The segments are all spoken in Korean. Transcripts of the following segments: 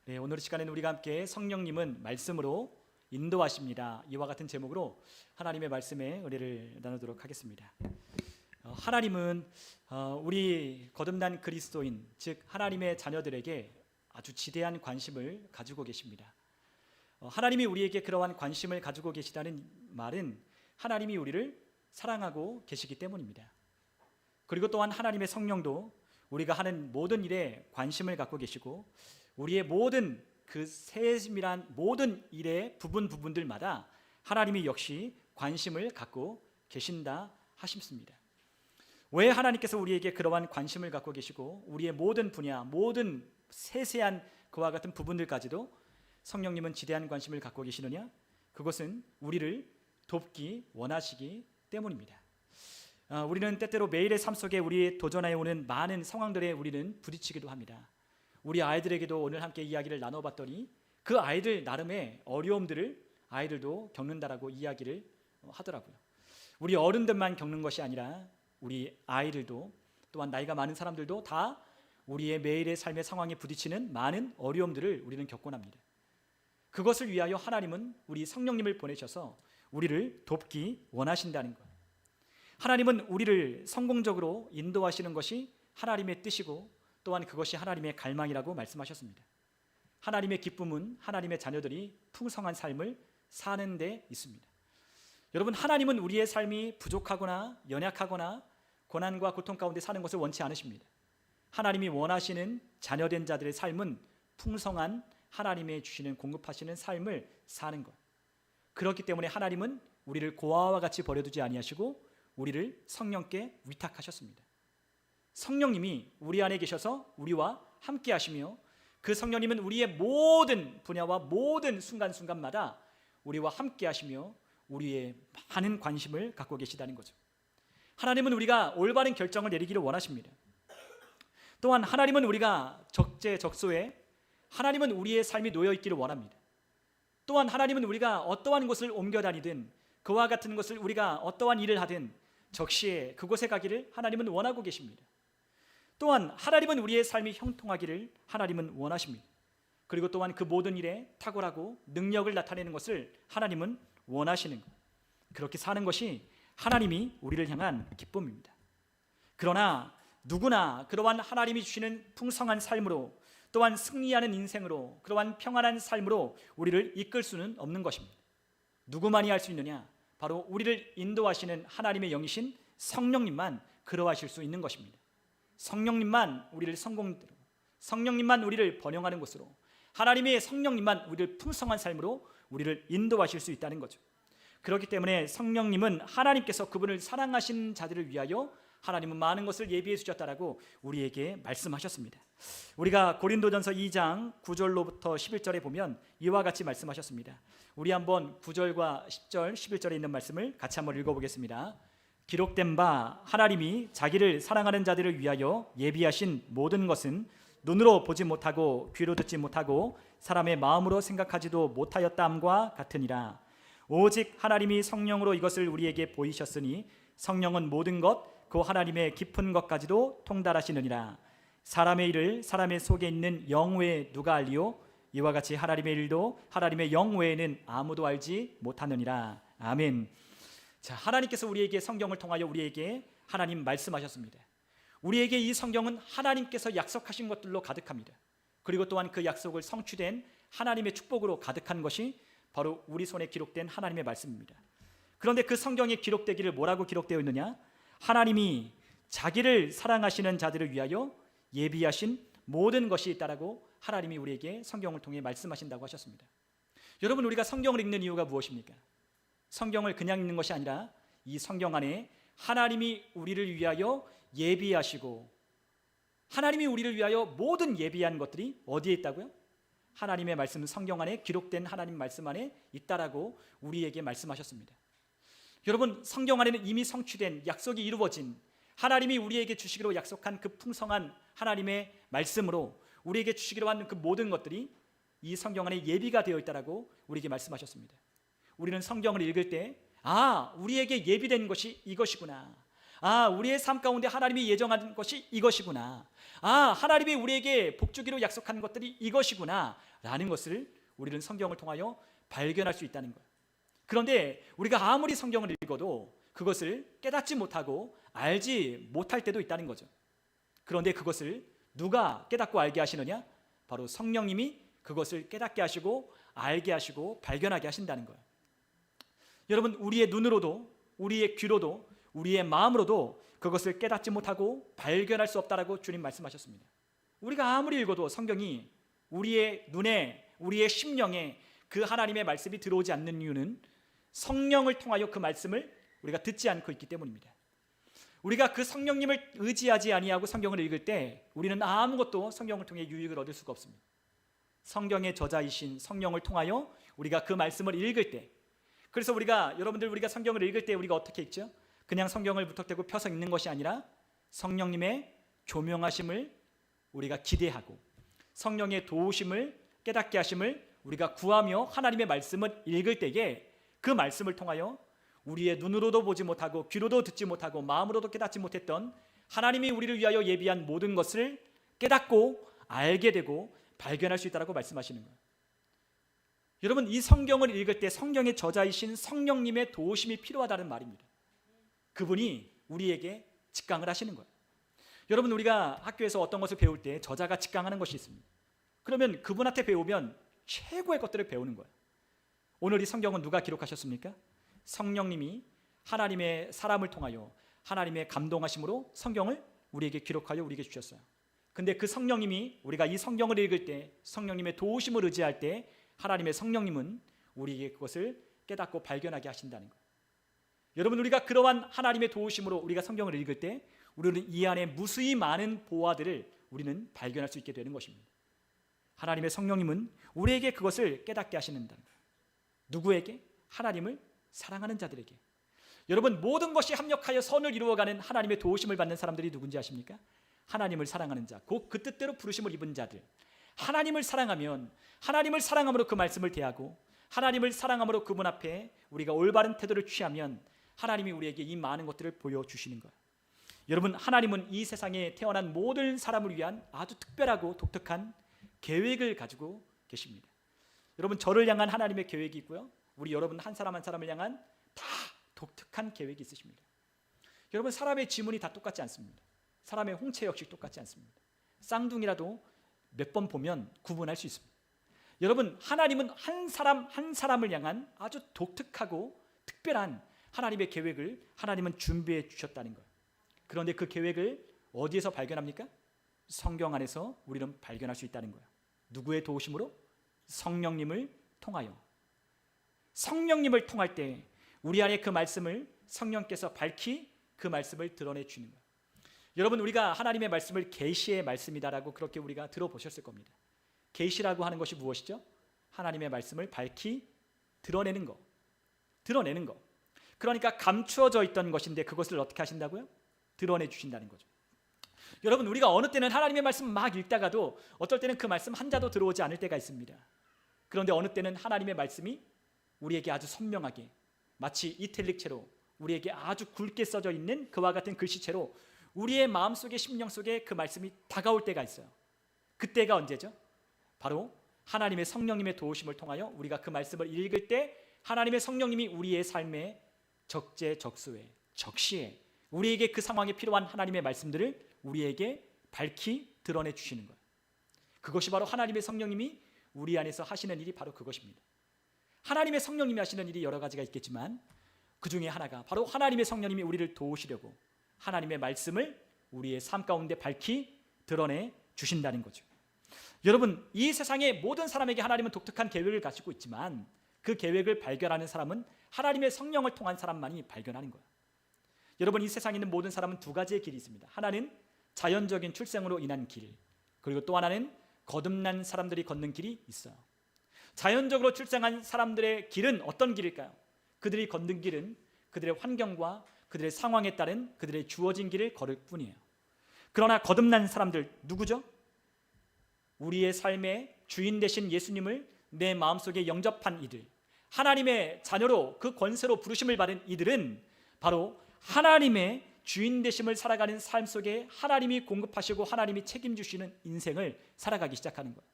네, 오늘 시간에는 우리가 함께 성령님은 말씀으로 인도하십니다. 이와 같은 제목으로 하나님의 말씀에 은혜를 나누도록 하겠습니다. 하나님은 우리 거듭난 그리스도인, 즉 하나님의 자녀들에게 아주 지대한 관심을 가지고 계십니다. 하나님이 우리에게 그러한 관심을 가지고 계시다는 말은 하나님이 우리를 사랑하고 계시기 때문입니다. 그리고 또한 하나님의 성령도 우리가 하는 모든 일에 관심을 갖고 계시고 우리의 모든 그 세심이란 모든 일의 부분들마다 하나님이 역시 관심을 갖고 계신다 하십니다. 왜 하나님께서 우리에게 그러한 관심을 갖고 계시고 우리의 모든 분야, 모든 세세한 그와 같은 부분들까지도 성령님은 지대한 관심을 갖고 계시느냐? 그것은 우리를 돕기 원하시기 때문입니다. 우리는 때때로 매일의 삶 속에 우리 도전하여 오는 많은 상황들에 우리는 부딪히기도 합니다. 우리 아이들에게도 오늘 함께 이야기를 나눠봤더니 그 아이들 나름의 어려움들을 아이들도 겪는다라고 이야기를 하더라고요. 우리 어른들만 겪는 것이 아니라 우리 아이들도 또한 나이가 많은 사람들도 다 우리의 매일의 삶의 상황에 부딪히는 많은 어려움들을 우리는 겪곤 합니다. 그것을 위하여 하나님은 우리 성령님을 보내셔서 우리를 돕기 원하신다는 것. 하나님은 우리를 성공적으로 인도하시는 것이 하나님의 뜻이고 또한 그것이 하나님의 갈망이라고 말씀하셨습니다. 하나님의 기쁨은 하나님의 자녀들이 풍성한 삶을 사는 데 있습니다. 여러분, 하나님은 우리의 삶이 부족하거나 연약하거나 고난과 고통 가운데 사는 것을 원치 않으십니다. 하나님이 원하시는 자녀된 자들의 삶은 풍성한 하나님의 주시는 공급하시는 삶을 사는 것. 그렇기 때문에 하나님은 우리를 고아와 같이 버려두지 아니하시고 우리를 성령께 위탁하셨습니다. 성령님이 우리 안에 계셔서 우리와 함께 하시며 그 성령님은 우리의 모든 분야와 모든 순간순간마다 우리와 함께 하시며 우리의 많은 관심을 갖고 계시다는 거죠. 하나님은 우리가 올바른 결정을 내리기를 원하십니다. 또한 하나님은 우리가 적재적소에 하나님은 우리의 삶이 놓여 있기를 원합니다. 또한 하나님은 우리가 어떠한 곳을 옮겨 다니든 그와 같은 것을 우리가 어떠한 일을 하든 적시에 그곳에 가기를 하나님은 원하고 계십니다. 또한 하나님은 우리의 삶이 형통하기를 하나님은 원하십니다. 그리고 또한 그 모든 일에 탁월하고 능력을 나타내는 것을 하나님은 원하시는 것. 그렇게 사는 것이 하나님이 우리를 향한 기쁨입니다. 그러나 누구나 그러한 하나님이 주시는 풍성한 삶으로 또한 승리하는 인생으로 그러한 평안한 삶으로 우리를 이끌 수는 없는 것입니다. 누구만이 할 수 있느냐? 바로 우리를 인도하시는 하나님의 영이신 성령님만 그러하실 수 있는 것입니다. 성령님만 우리를 성공대로, 성령님만 우리를 번영하는 곳으로, 하나님의 성령님만 우리를 풍성한 삶으로 우리를 인도하실 수 있다는 거죠. 그렇기 때문에 성령님은 하나님께서 그분을 사랑하신 자들을 위하여 하나님은 많은 것을 예비해 주셨다라고 우리에게 말씀하셨습니다. 우리가 고린도전서 2장 9절로부터 11절에 보면 이와 같이 말씀하셨습니다. 우리 한번 9절과 10절, 11절에 있는 말씀을 같이 한번 읽어보겠습니다. 기록된 바 하나님이 자기를 사랑하는 자들을 위하여 예비하신 모든 것은 눈으로 보지 못하고 귀로 듣지 못하고 사람의 마음으로 생각하지도 못하였다함과 같으니라. 오직 하나님이 성령으로 이것을 우리에게 보이셨으니 성령은 모든 것 그 하나님의 깊은 것까지도 통달하시느니라. 사람의 일을 사람의 속에 있는 영 외에 누가 알리요? 이와 같이 하나님의 일도 하나님의 영 외에는 아무도 알지 못하느니라. 아멘. 자, 하나님께서 우리에게 성경을 통하여 우리에게 하나님 말씀하셨습니다. 우리에게 이 성경은 하나님께서 약속하신 것들로 가득합니다. 그리고 또한 그 약속을 성취된 하나님의 축복으로 가득한 것이 바로 우리 손에 기록된 하나님의 말씀입니다. 그런데 그 성경에 기록되기를 뭐라고 기록되어 있느냐? 하나님이 자기를 사랑하시는 자들을 위하여 예비하신 모든 것이 있다라고 하나님이 우리에게 성경을 통해 말씀하신다고 하셨습니다. 여러분, 우리가 성경을 읽는 이유가 무엇입니까? 성경을 그냥 읽는 것이 아니라 이 성경 안에 하나님이 우리를 위하여 예비하시고 하나님이 우리를 위하여 모든 예비한 것들이 어디에 있다고요? 하나님의 말씀, 성경 안에 기록된 하나님 말씀 안에 있다라고 우리에게 말씀하셨습니다. 여러분, 성경 안에는 이미 성취된 약속이 이루어진 하나님이 우리에게 주시기로 약속한 그 풍성한 하나님의 말씀으로 우리에게 주시기로 한 그 모든 것들이 이 성경 안에 예비가 되어 있다라고 우리에게 말씀하셨습니다. 우리는 성경을 읽을 때 우리에게 예비된 것이 이것이구나. 우리의 삶 가운데 하나님이 예정한 것이 이것이구나. 하나님이 우리에게 복 주기로 약속한 것들이 이것이구나 라는 것을 우리는 성경을 통하여 발견할 수 있다는 거예요. 그런데 우리가 아무리 성경을 읽어도 그것을 깨닫지 못하고 알지 못할 때도 있다는 거죠. 그런데 그것을 누가 깨닫고 알게 하시느냐? 바로 성령님이 그것을 깨닫게 하시고 알게 하시고 발견하게 하신다는 거예요. 여러분, 우리의 눈으로도 우리의 귀로도 우리의 마음으로도 그것을 깨닫지 못하고 발견할 수 없다라고 주님 말씀하셨습니다. 우리가 아무리 읽어도 성경이 우리의 눈에 우리의 심령에 그 하나님의 말씀이 들어오지 않는 이유는 성령을 통하여 그 말씀을 우리가 듣지 않고 있기 때문입니다. 우리가 그 성령님을 의지하지 아니하고 성경을 읽을 때 우리는 아무것도 성경을 통해 유익을 얻을 수가 없습니다. 성경의 저자이신 성령을 통하여 우리가 그 말씀을 읽을 때, 그래서 우리가 성경을 읽을 때 우리가 어떻게 읽죠? 그냥 성경을 무턱대고 펴서 읽는 것이 아니라 성령님의 조명하심을 우리가 기대하고 성령의 도우심을 깨닫게 하심을 우리가 구하며 하나님의 말씀을 읽을 때에 그 말씀을 통하여 우리의 눈으로도 보지 못하고 귀로도 듣지 못하고 마음으로도 깨닫지 못했던 하나님이 우리를 위하여 예비한 모든 것을 깨닫고 알게 되고 발견할 수 있다고 말씀하시는 거예요. 여러분, 이 성경을 읽을 때 성경의 저자이신 성령님의 도우심이 필요하다는 말입니다. 그분이 우리에게 직강을 하시는 거예요. 여러분, 우리가 학교에서 어떤 것을 배울 때 저자가 직강하는 것이 있습니다. 그러면 그분한테 배우면 최고의 것들을 배우는 거예요. 오늘 이 성경은 누가 기록하셨습니까? 성령님이 하나님의 사람을 통하여 하나님의 감동하심으로 성경을 우리에게 기록하여 우리에게 주셨어요. 근데 그 성령님이 우리가 이 성경을 읽을 때 성령님의 도우심을 의지할 때 하나님의 성령님은 우리에게 그것을 깨닫고 발견하게 하신다는 거예요. 여러분, 우리가 그러한 하나님의 도우심으로 우리가 성경을 읽을 때 우리는 이 안에 무수히 많은 보화들을 우리는 발견할 수 있게 되는 것입니다. 하나님의 성령님은 우리에게 그것을 깨닫게 하시는다는 거예요. 누구에게? 하나님을 사랑하는 자들에게. 여러분, 모든 것이 합력하여 선을 이루어가는 하나님의 도우심을 받는 사람들이 누군지 아십니까? 하나님을 사랑하는 자, 곧 그 뜻대로 부르심을 입은 자들. 하나님을 사랑하면 하나님을 사랑함으로 그 말씀을 대하고 하나님을 사랑함으로 그분 앞에 우리가 올바른 태도를 취하면 하나님이 우리에게 이 많은 것들을 보여주시는 거예요. 여러분, 하나님은 이 세상에 태어난 모든 사람을 위한 아주 특별하고 독특한 계획을 가지고 계십니다. 여러분, 저를 향한 하나님의 계획이 있고요, 우리 여러분 한 사람 한 사람을 향한 다 독특한 계획이 있으십니다. 여러분, 사람의 지문이 다 똑같지 않습니다. 사람의 홍채 역시 똑같지 않습니다. 쌍둥이라도 몇 번 보면 구분할 수 있습니다. 여러분, 하나님은 한 사람 한 사람을 향한 아주 독특하고 특별한 하나님의 계획을 하나님은 준비해 주셨다는 거예요. 그런데 그 계획을 어디에서 발견합니까? 성경 안에서 우리는 발견할 수 있다는 거예요. 누구의 도우심으로? 성령님을 통하여. 성령님을 통할 때 우리 안에 그 말씀을 성령께서 밝히 그 말씀을 드러내 주는 거예요. 여러분, 우리가 하나님의 말씀을 계시의 말씀이다라고 그렇게 우리가 들어보셨을 겁니다. 계시라고 하는 것이 무엇이죠? 하나님의 말씀을 밝히 드러내는 거. 드러내는 거. 그러니까 감추어져 있던 것인데 그것을 어떻게 하신다고요? 드러내 주신다는 거죠. 여러분, 우리가 어느 때는 하나님의 말씀 막 읽다가도 어떨 때는 그 말씀 한자도 들어오지 않을 때가 있습니다. 그런데 어느 때는 하나님의 말씀이 우리에게 아주 선명하게 마치 이탈릭체로 우리에게 아주 굵게 써져 있는 그와 같은 글씨체로 우리의 마음속에 심령 속에 그 말씀이 다가올 때가 있어요. 그때가 언제죠? 바로 하나님의 성령님의 도우심을 통하여 우리가 그 말씀을 읽을 때 하나님의 성령님이 우리의 삶에 적재적소에 적시에 우리에게 그 상황에 필요한 하나님의 말씀들을 우리에게 밝히 드러내 주시는 거예요. 그것이 바로 하나님의 성령님이 우리 안에서 하시는 일이 바로 그것입니다. 하나님의 성령님이 하시는 일이 여러 가지가 있겠지만 그 중에 하나가 바로 하나님의 성령님이 우리를 도우시려고 하나님의 말씀을 우리의 삶 가운데 밝히 드러내 주신다는 거죠. 여러분, 이 세상의 모든 사람에게 하나님은 독특한 계획을 가지고 있지만 그 계획을 발견하는 사람은 하나님의 성령을 통한 사람만이 발견하는 거예요. 여러분, 이 세상에 있는 모든 사람은 두 가지의 길이 있습니다. 하나는 자연적인 출생으로 인한 길, 그리고 또 하나는 거듭난 사람들이 걷는 길이 있어요. 자연적으로 출생한 사람들의 길은 어떤 길일까요? 그들이 걷는 길은 그들의 환경과 그들의 상황에 따른 그들의 주어진 길을 걸을 뿐이에요. 그러나 거듭난 사람들 누구죠? 우리의 삶의 주인 되신 예수님을 내 마음속에 영접한 이들, 하나님의 자녀로 그 권세로 부르심을 받은 이들은 바로 하나님의 주인 되심을 살아가는 삶 속에 하나님이 공급하시고 하나님이 책임주시는 인생을 살아가기 시작하는 거예요.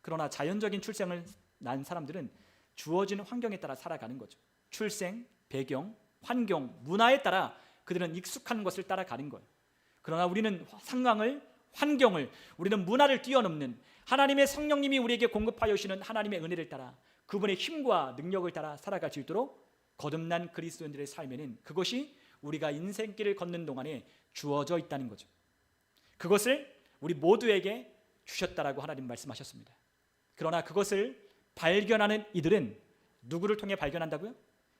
그러나 자연적인 출생을 난 사람들은 주어진 환경에 따라 살아가는 거죠. 출생, 배경, 환경, 문화에 따라 그들은 익숙한 것을 따라가는 거예요. 그러나 우리는 상황을, 환경을, 우리는 문화를 뛰어넘는 하나님의 성령님이 우리에게 공급하여 주시는 하나님의 은혜를 따라 그분의 힘과 능력을 따라 살아갈 수 있도록 거듭난 그리스도인들의 삶에는 그것이 우리가 인생길을 걷는 동안에 주어져 있다는 거죠. 그것을 우리 모두에게 주셨다라고 하나님 말씀하셨습니다. 그러나 그것을 발견하는 이들은 누구를 통해 발견한다고요?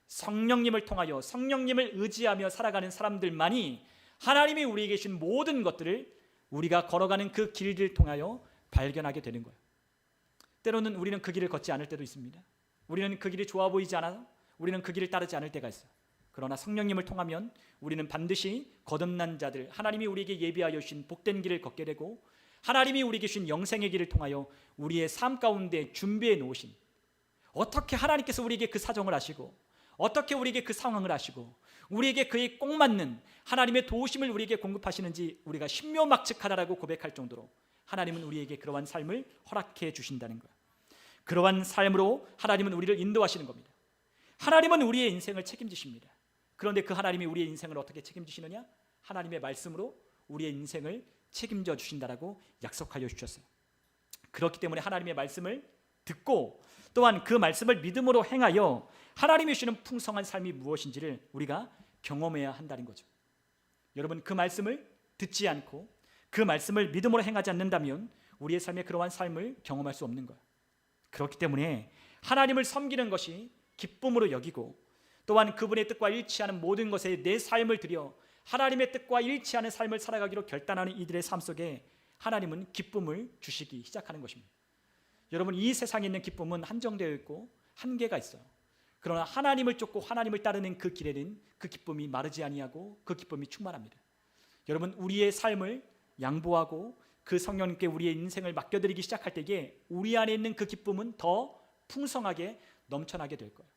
성령님을 통하여, 성령님을 의지하며 살아가는 사람들만이 하나님이 우리에게 주신 모든 것들을 우리가 걸어가는 그 길을 통하여 발견하게 되는 거예요. 때로는 우리는 그 길을 걷지 않을 때도 있습니다. 우리는 그 길이 좋아 보이지 않아서 우리는 그 길을 따르지 않을 때가 있어요. 그러나 성령님을 통하면 우리는 반드시 거듭난 자들, 하나님이 우리에게 예비하여 주신 복된 길을 걷게 되고 하나님이 우리에게 주신 영생의 길을 통하여 우리의 삶 가운데 준비해 놓으신, 어떻게 하나님께서 우리에게 그 사정을 아시고 어떻게 우리에게 그 상황을 아시고 우리에게 그에 꼭 맞는 하나님의 도우심을 우리에게 공급하시는지 우리가 신묘막측하다라고 고백할 정도로 하나님은 우리에게 그러한 삶을 허락해 주신다는 거예요. 그러한 삶으로 하나님은 우리를 인도하시는 겁니다. 하나님은 우리의 인생을 책임지십니다. 그런데 그 하나님이 우리의 인생을 어떻게 책임지시느냐? 하나님의 말씀으로 우리의 인생을 책임져 주신다라고 약속하여 주셨어요. 그렇기 때문에 하나님의 말씀을 듣고 또한 그 말씀을 믿음으로 행하여 하나님이 주시는 풍성한 삶이 무엇인지를 우리가 경험해야 한다는 거죠. 여러분, 그 말씀을 듣지 않고 그 말씀을 믿음으로 행하지 않는다면 우리의 삶에 그러한 삶을 경험할 수 없는 거예요. 그렇기 때문에 하나님을 섬기는 것이 기쁨으로 여기고 또한 그분의 뜻과 일치하는 모든 것에 내 삶을 들여 하나님의 뜻과 일치하는 삶을 살아가기로 결단하는 이들의 삶 속에 하나님은 기쁨을 주시기 시작하는 것입니다. 여러분, 이 세상에 있는 기쁨은 한정되어 있고 한계가 있어요. 그러나 하나님을 쫓고 하나님을 따르는 그 길에는 그 기쁨이 마르지 아니하고 그 기쁨이 충만합니다. 여러분, 우리의 삶을 양보하고 그 성령님께 우리의 인생을 맡겨드리기 시작할 때에 우리 안에 있는 그 기쁨은 더 풍성하게 넘쳐나게 될 거예요.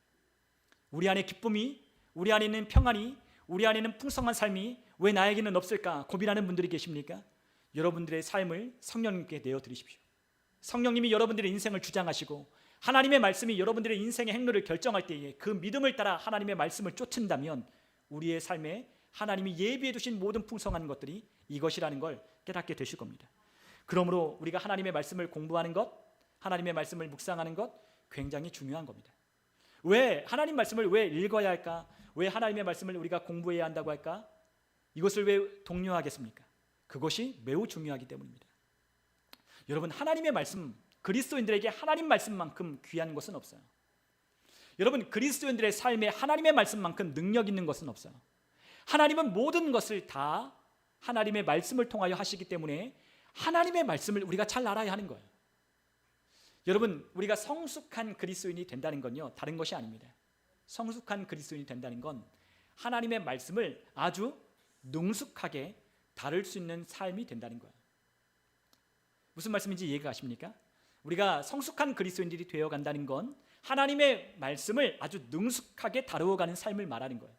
우리 안에 기쁨이, 우리 안에 있는 평안이, 우리 안에 있는 풍성한 삶이 왜 나에게는 없을까 고민하는 분들이 계십니까? 여러분들의 삶을 성령님께 내어드리십시오. 성령님이 여러분들의 인생을 주장하시고 하나님의 말씀이 여러분들의 인생의 행로를 결정할 때에 그 믿음을 따라 하나님의 말씀을 쫓는다면 우리의 삶에 하나님이 예비해 두신 모든 풍성한 것들이 이것이라는 걸 깨닫게 되실 겁니다. 그러므로 우리가 하나님의 말씀을 공부하는 것, 하나님의 말씀을 묵상하는 것 굉장히 중요한 겁니다. 왜 하나님 말씀을 왜 읽어야 할까? 왜 하나님의 말씀을 우리가 공부해야 한다고 할까? 이것을 왜 독려하겠습니까? 그것이 매우 중요하기 때문입니다. 여러분, 하나님의 말씀, 그리스도인들에게 하나님 말씀만큼 귀한 것은 없어요. 여러분, 그리스도인들의 삶에 하나님의 말씀만큼 능력 있는 것은 없어요. 하나님은 모든 것을 다 하나님의 말씀을 통하여 하시기 때문에 하나님의 말씀을 우리가 잘 알아야 하는 거예요. 여러분, 우리가 성숙한 그리스도인이 된다는 건요, 다른 것이 아닙니다. 성숙한 그리스도인이 된다는 건 하나님의 말씀을 아주 능숙하게 다룰 수 있는 삶이 된다는 거예요. 무슨 말씀인지 이해가 가십니까? 우리가 성숙한 그리스도인들이 되어간다는 건 하나님의 말씀을 아주 능숙하게 다루어가는 삶을 말하는 거예요.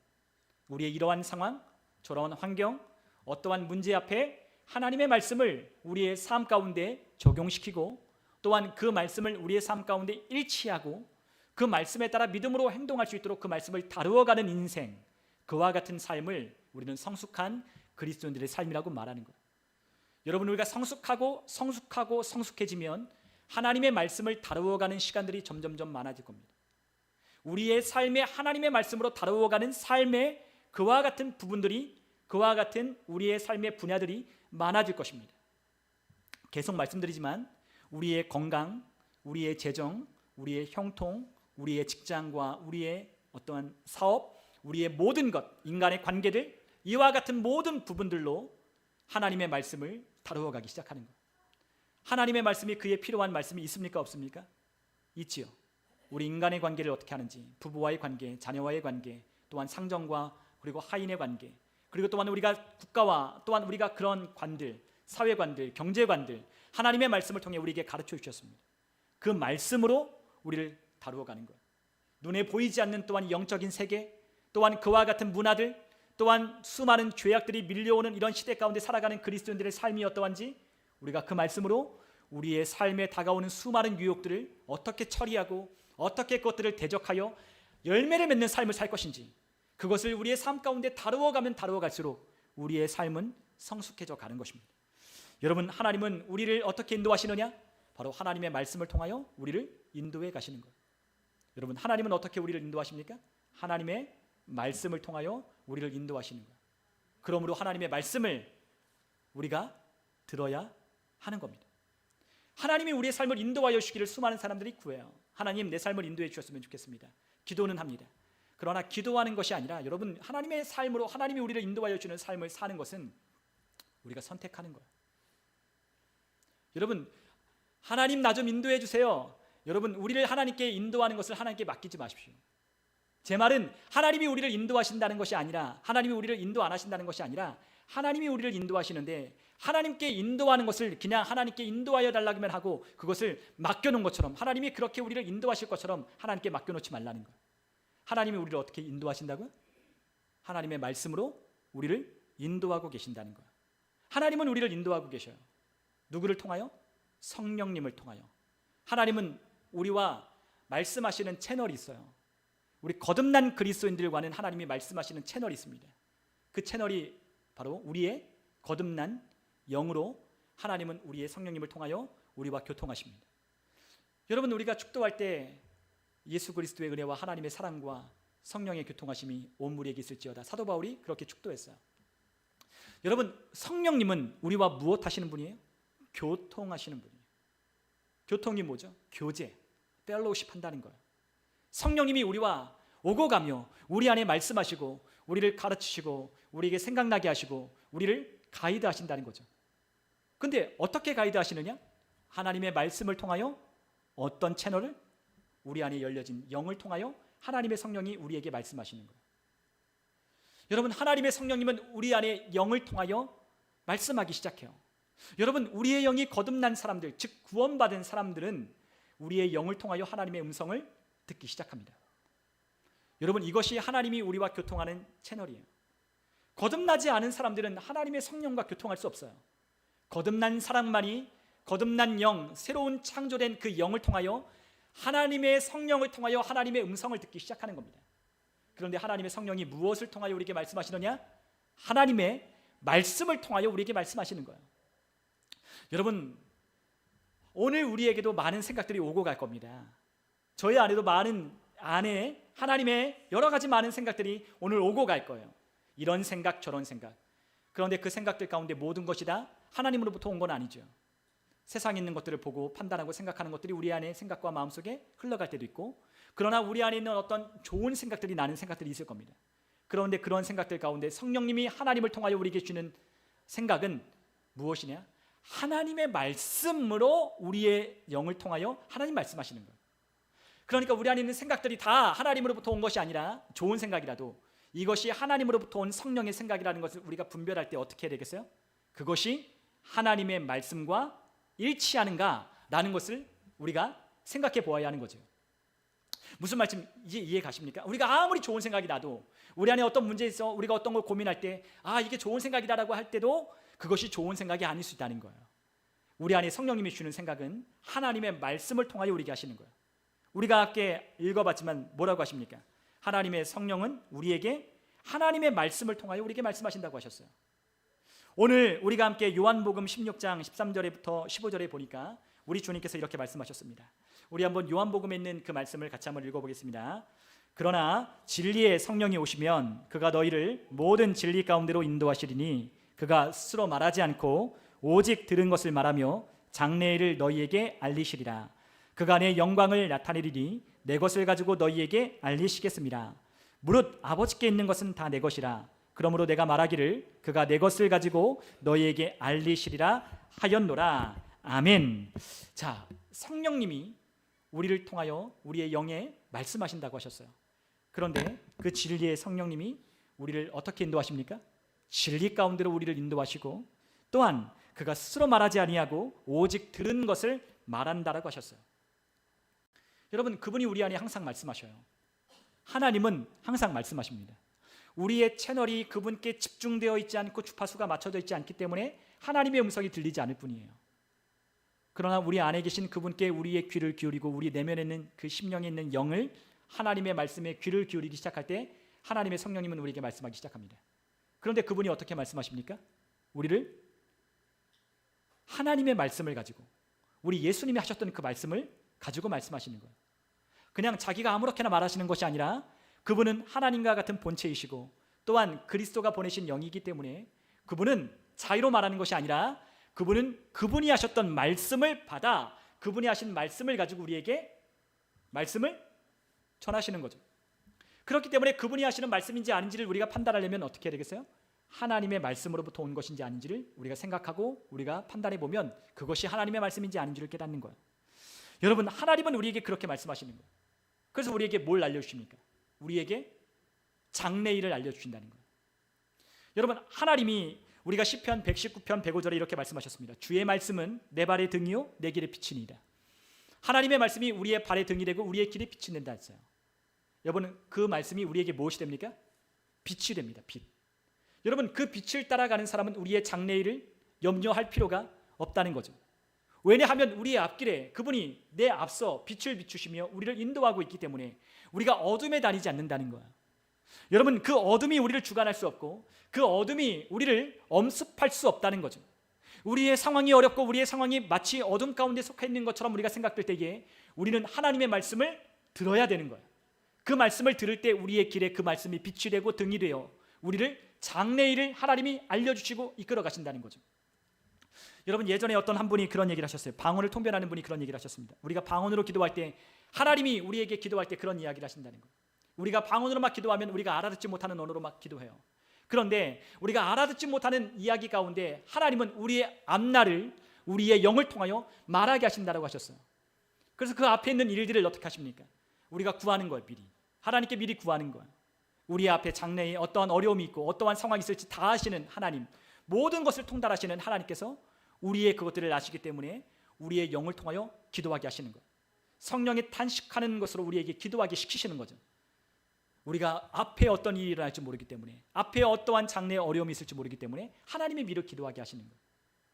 우리의 이러한 상황, 저러한 환경, 어떠한 문제 앞에 하나님의 말씀을 우리의 삶 가운데 적용시키고 또한 그 말씀을 우리의 삶 가운데 일치하고 그 말씀에 따라 믿음으로 행동할 수 있도록 그 말씀을 다루어가는 인생, 그와 같은 삶을 우리는 성숙한 그리스도인들의 삶이라고 말하는 거예요. 여러분, 우리가 성숙해지면 하나님의 말씀을 다루어가는 시간들이 점점점 많아질 겁니다. 우리의 삶에 하나님의 말씀으로 다루어가는 삶의 그와 같은 부분들이, 그와 같은 우리의 삶의 분야들이 많아질 것입니다. 계속 말씀드리지만 우리의 건강, 우리의 재정, 우리의 형통, 우리의 직장과 우리의 어떠한 사업, 우리의 모든 것, 인간의 관계들, 이와 같은 모든 부분들로 하나님의 말씀을 다루어가기 시작하는 것. 하나님의 말씀이 그에 필요한 말씀이 있습니까? 없습니까? 있지요. 우리 인간의 관계를 어떻게 하는지, 부부와의 관계, 자녀와의 관계, 또한 상정과 그리고 하인의 관계, 그리고 또한 우리가 국가와 또한 우리가 그런 관들, 사회관들, 경제관들, 하나님의 말씀을 통해 우리에게 가르쳐 주셨습니다. 그 말씀으로 우리를 다루어가는 것. 눈에 보이지 않는 또한 영적인 세계, 또한 그와 같은 문화들, 또한 수많은 죄악들이 밀려오는 이런 시대 가운데 살아가는 그리스도인들의 삶이 어떠한지 우리가 그 말씀으로 우리의 삶에 다가오는 수많은 유혹들을 어떻게 처리하고 어떻게 그것들을 대적하여 열매를 맺는 삶을 살 것인지, 그것을 우리의 삶 가운데 다루어가면 다루어갈수록 우리의 삶은 성숙해져 가는 것입니다. 여러분, 하나님은 우리를 어떻게 인도하시느냐? 바로 하나님의 말씀을 통하여 우리를 인도해 가시는 거예요. 여러분, 하나님은 어떻게 우리를 인도하십니까? 하나님의 말씀을 통하여 우리를 인도하시는 거예요. 그러므로 하나님의 말씀을 우리가 들어야 하는 겁니다. 하나님이 우리의 삶을 인도하여 주시기를 수많은 사람들이 구해요. 하나님, 내 삶을 인도해 주셨으면 좋겠습니다. 기도는 합니다. 그러나 기도하는 것이 아니라 여러분, 하나님의 삶으로 하나님이 우리를 인도하여 주는 삶을 사는 것은 우리가 선택하는 거예요. 여러분, 하나님 나 좀 인도해 주세요. 여러분, 우리를 하나님께 인도하는 것을 하나님께 맡기지 마십시오. 제 말은 하나님이 우리를 인도하신다는 것이 아니라, 하나님이 우리를 인도 안 하신다는 것이 아니라, 하나님이 우리를 인도하시는데 하나님께 인도하는 것을 그냥 하나님께 인도하여 달라고만 하고 그것을 맡겨놓은 것처럼, 하나님이 그렇게 우리를 인도하실 것처럼 하나님께 맡겨놓지 말라는 거예요. 하나님이 우리를 어떻게 인도하신다고요? 하나님의 말씀으로 우리를 인도하고 계신다는 거예요. 하나님은 우리를 인도하고 계셔요. 누구를 통하여? 성령님을 통하여. 하나님은 우리와 말씀하시는 채널이 있어요. 우리 거듭난 그리스도인들과는 하나님이 말씀하시는 채널이 있습니다. 그 채널이 바로 우리의 거듭난 영으로 하나님은 우리의 성령님을 통하여 우리와 교통하십니다. 여러분, 우리가 축도할 때 예수 그리스도의 은혜와 하나님의 사랑과 성령의 교통하심이 온 무리에게 있을지어다. 사도 바울이 그렇게 축도했어요. 여러분, 성령님은 우리와 무엇 하시는 분이에요? 교통하시는 분이에요. 교통이 뭐죠? 교제, 펠로우십 한다는 거예요. 성령님이 우리와 오고 가며 우리 안에 말씀하시고 우리를 가르치시고 우리에게 생각나게 하시고 우리를 가이드 하신다는 거죠. 근데 어떻게 가이드 하시느냐? 하나님의 말씀을 통하여 어떤 채널을? 우리 안에 열려진 영을 통하여 하나님의 성령이 우리에게 말씀하시는 거예요. 여러분, 하나님의 성령님은 우리 안에 영을 통하여 말씀하기 시작해요. 여러분, 우리의 영이 거듭난 사람들, 즉 구원받은 사람들은 우리의 영을 통하여 하나님의 음성을 듣기 시작합니다. 여러분, 이것이 하나님이 우리와 교통하는 채널이에요. 거듭나지 않은 사람들은 하나님의 성령과 교통할 수 없어요. 거듭난 사람만이 거듭난 영, 새로운 창조된 그 영을 통하여 하나님의 성령을 통하여 하나님의 음성을 듣기 시작하는 겁니다. 그런데 하나님의 성령이 무엇을 통하여 우리에게 말씀하시느냐? 하나님의 말씀을 통하여 우리에게 말씀하시는 거예요. 여러분, 오늘 우리에게도 많은 생각들이 오고 갈 겁니다. 저희 안에도 안에 하나님의 여러 가지 많은 생각들이 오늘 오고 갈 거예요. 이런 생각 저런 생각. 그런데 그 생각들 가운데 모든 것이 다 하나님으로부터 온 건 아니죠. 세상에 있는 것들을 보고 판단하고 생각하는 것들이 우리 안에 생각과 마음속에 흘러갈 때도 있고, 그러나 우리 안에 있는 어떤 좋은 생각들이 나는 생각들이 있을 겁니다. 그런데 그런 생각들 가운데 성령님이 하나님을 통하여 우리에게 주는 생각은 무엇이냐? 하나님의 말씀으로 우리의 영을 통하여 하나님 말씀하시는 거예요. 그러니까 우리 안에 있는 생각들이 다 하나님으로부터 온 것이 아니라, 좋은 생각이라도 이것이 하나님으로부터 온 성령의 생각이라는 것을 우리가 분별할 때 어떻게 해야 되겠어요? 그것이 하나님의 말씀과 일치하는가라는 것을 우리가 생각해 보아야 하는 거죠. 무슨 말씀 이해 가십니까? 우리가 아무리 좋은 생각이 나도 우리 안에 어떤 문제에 있어 우리가 어떤 걸 고민할 때 이게 좋은 생각이다라고 할 때도 그것이 좋은 생각이 아닐 수 있다는 거예요. 우리 안에 성령님이 주는 생각은 하나님의 말씀을 통하여 우리에게 하시는 거예요. 우리가 함께 읽어봤지만 뭐라고 하십니까? 하나님의 성령은 우리에게 하나님의 말씀을 통하여 우리에게 말씀하신다고 하셨어요. 오늘 우리가 함께 요한복음 16장 13절부터 15절에 보니까 우리 주님께서 이렇게 말씀하셨습니다. 우리 한번 요한복음에 있는 그 말씀을 같이 한번 읽어보겠습니다. 그러나 진리의 성령이 오시면 그가 너희를 모든 진리 가운데로 인도하시리니 그가 스스로 말하지 않고 오직 들은 것을 말하며 장래일을 너희에게 알리시리라. 그가 내 영광을 나타내리니 내 것을 가지고 너희에게 알리시겠습니다. 무릇 아버지께 있는 것은 다 내 것이라. 그러므로 내가 말하기를 그가 내 것을 가지고 너희에게 알리시리라 하였노라. 아멘. 자, 성령님이 우리를 통하여 우리의 영에 말씀하신다고 하셨어요. 그런데 그 진리의 성령님이 우리를 어떻게 인도하십니까? 진리 가운데로 우리를 인도하시고, 또한 그가 스스로 말하지 아니하고 오직 들은 것을 말한다라고 하셨어요. 여러분, 그분이 우리 안에 항상 말씀하셔요. 하나님은 항상 말씀하십니다. 우리의 채널이 그분께 집중되어 있지 않고 주파수가 맞춰져 있지 않기 때문에 하나님의 음성이 들리지 않을 뿐이에요. 그러나 우리 안에 계신 그분께 우리의 귀를 기울이고 우리 내면에 있는 그 심령에 있는 영을 하나님의 말씀에 귀를 기울이기 시작할 때 하나님의 성령님은 우리에게 말씀하기 시작합니다. 그런데 그분이 어떻게 말씀하십니까? 우리를 하나님의 말씀을 가지고, 우리 예수님이 하셨던 그 말씀을 가지고 말씀하시는 거예요. 그냥 자기가 아무렇게나 말하시는 것이 아니라 그분은 하나님과 같은 본체이시고 또한 그리스도가 보내신 영이기 때문에 그분은 자유로 말하는 것이 아니라 그분은 그분이 하셨던 말씀을 받아 그분이 하신 말씀을 가지고 우리에게 말씀을 전하시는 거죠. 그렇기 때문에 그분이 하시는 말씀인지 아닌지를 우리가 판단하려면 어떻게 해야 되겠어요? 하나님의 말씀으로부터 온 것인지 아닌지를 우리가 생각하고 우리가 판단해 보면 그것이 하나님의 말씀인지 아닌지를 깨닫는 거예요. 여러분, 하나님은 우리에게 그렇게 말씀하시는 거예요. 그래서 우리에게 뭘 알려주십니까? 우리에게 장래일을 알려주신다는 거예요. 여러분, 하나님이 우리가 시편 119편 105절에 이렇게 말씀하셨습니다. 주의 말씀은 내 발의 등이요 내 길의 빛이니이다. 하나님의 말씀이 우리의 발의 등이 되고 우리의 길의 빛이 된다 했어요. 여러분, 그 말씀이 우리에게 무엇이 됩니까? 빛이 됩니다. 빛. 여러분, 그 빛을 따라가는 사람은 우리의 장래일을 염려할 필요가 없다는 거죠. 왜냐하면 우리의 앞길에 그분이 내 앞서 빛을 비추시며 우리를 인도하고 있기 때문에 우리가 어둠에 다니지 않는다는 거야. 여러분, 그 어둠이 우리를 주관할 수 없고 그 어둠이 우리를 엄습할 수 없다는 거죠. 우리의 상황이 어렵고 우리의 상황이 마치 어둠 가운데 속해 있는 것처럼 우리가 생각될 때에 우리는 하나님의 말씀을 들어야 되는 거야. 그 말씀을 들을 때 우리의 길에 그 말씀이 빛이 되고 등이 되어 우리를 장래일을 하나님이 알려주시고 이끌어 가신다는 거죠. 여러분, 예전에 어떤 한 분이 그런 얘기를 하셨어요. 방언을 통변하는 분이 그런 얘기를 하셨습니다. 우리가 방언으로 기도할 때 하나님이 우리에게 기도할 때 그런 이야기를 하신다는 거예요. 우리가 방언으로 막 기도하면 우리가 알아듣지 못하는 언어로 막 기도해요. 그런데 우리가 알아듣지 못하는 이야기 가운데 하나님은 우리의 앞날을 우리의 영을 통하여 말하게 하신다고 하셨어요. 그래서 그 앞에 있는 일들을 어떻게 하십니까? 우리가 구하는 거예요. 미리 하나님께 미리 구하는 거예요. 우리 앞에 장래에 어떠한 어려움이 있고 어떠한 상황이 있을지 다 아시는 하나님, 모든 것을 통달하시는 하나님께서 우리의 그것들을 아시기 때문에 우리의 영을 통하여 기도하게 하시는 거예요. 성령이 탄식하는 것으로 우리에게 기도하게 시키시는 거죠. 우리가 앞에 어떤 일이 일어날지 모르기 때문에, 앞에 어떠한 장래의 어려움이 있을지 모르기 때문에 하나님의 미로 기도하게 하시는 거예요.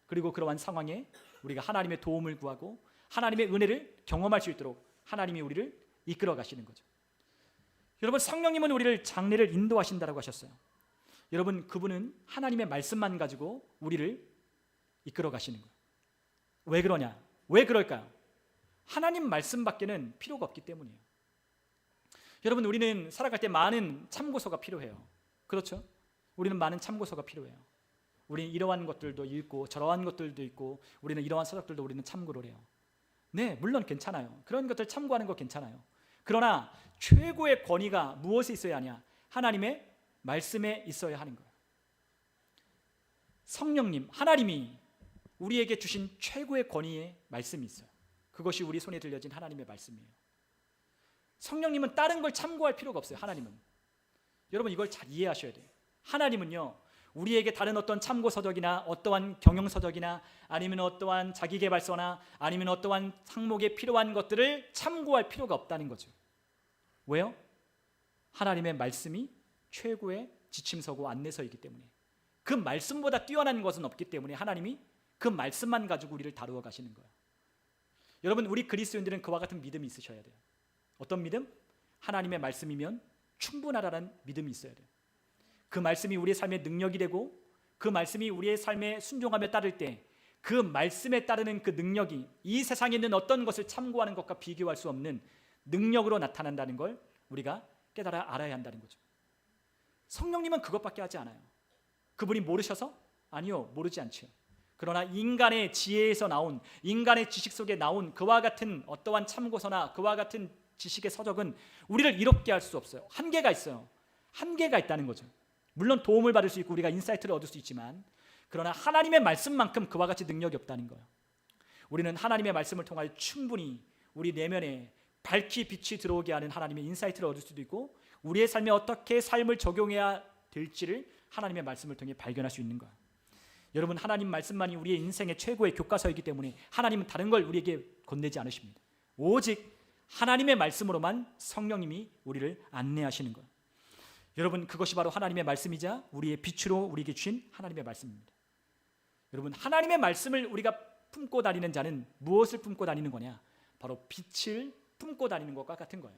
그리고 그러한 상황에 우리가 하나님의 도움을 구하고 하나님의 은혜를 경험할 수 있도록 하나님이 우리를 이끌어 가시는 거죠. 여러분, 성령님은 우리를 장래를 인도하신다고 하셨어요. 여러분, 그분은 하나님의 말씀만 가지고 우리를 이끌어 가시는 거예요. 왜 그러냐? 왜 그럴까요? 하나님 말씀밖에는 필요가 없기 때문이에요. 여러분, 우리는 살아갈 때 많은 참고서가 필요해요. 그렇죠? 우리는 많은 참고서가 필요해요. 우리는 이러한 것들도 읽고 저러한 것들도 있고 우리는 이러한 서적들도 우리는 참고를 해요. 네, 물론 괜찮아요. 그런 것들 참고하는 거 괜찮아요. 그러나 최고의 권위가 무엇에 있어야 하냐? 하나님의 말씀에 있어야 하는 거예요. 성령님, 하나님이 우리에게 주신 최고의 권위의 말씀이 있어요. 그것이 우리 손에 들려진 하나님의 말씀이에요. 성령님은 다른 걸 참고할 필요가 없어요. 하나님은. 여러분, 이걸 잘 이해하셔야 돼요. 하나님은요, 우리에게 다른 어떤 참고서적이나 어떠한 경영서적이나 아니면 어떠한 자기계발서나 아니면 어떠한 항목에 필요한 것들을 참고할 필요가 없다는 거죠. 왜요? 하나님의 말씀이 최고의 지침서고 안내서이기 때문에, 그 말씀보다 뛰어난 것은 없기 때문에 하나님이 그 말씀만 가지고 우리를 다루어 가시는 거예요. 여러분, 우리 그리스도인들은 그와 같은 믿음이 있으셔야 돼요. 어떤 믿음? 하나님의 말씀이면 충분하다는 믿음이 있어야 돼요. 그 말씀이 우리의 삶의 능력이 되고 그 말씀이 우리의 삶에 순종하며 따를 때 그 말씀에 따르는 그 능력이 이 세상에 있는 어떤 것을 참고하는 것과 비교할 수 없는 능력으로 나타난다는 걸 우리가 깨달아 알아야 한다는 거죠. 성령님은 그것밖에 하지 않아요. 그분이 모르셔서? 아니요, 모르지 않죠. 그러나 인간의 지혜에서 나온, 인간의 지식 속에 나온 그와 같은 어떠한 참고서나 그와 같은 지식의 서적은 우리를 이롭게 할 수 없어요. 한계가 있어요. 한계가 있다는 거죠. 물론 도움을 받을 수 있고 우리가 인사이트를 얻을 수 있지만, 그러나 하나님의 말씀만큼 그와 같이 능력이 없다는 거예요. 우리는 하나님의 말씀을 통하여 충분히 우리 내면에 밝히 빛이 들어오게 하는 하나님의 인사이트를 얻을 수도 있고 우리의 삶에 어떻게 삶을 적용해야 될지를 하나님의 말씀을 통해 발견할 수 있는 거예요. 여러분, 하나님 말씀만이 우리의 인생의 최고의 교과서이기 때문에 하나님은 다른 걸 우리에게 건네지 않으십니다. 오직 하나님의 말씀으로만 성령님이 우리를 안내하시는 거예요. 여러분, 그것이 바로 하나님의 말씀이자 우리의 빛으로 우리에게 주신 하나님의 말씀입니다. 여러분, 하나님의 말씀을 우리가 품고 다니는 자는 무엇을 품고 다니는 거냐? 바로 빛을 품고 다니는 것과 같은 거예요.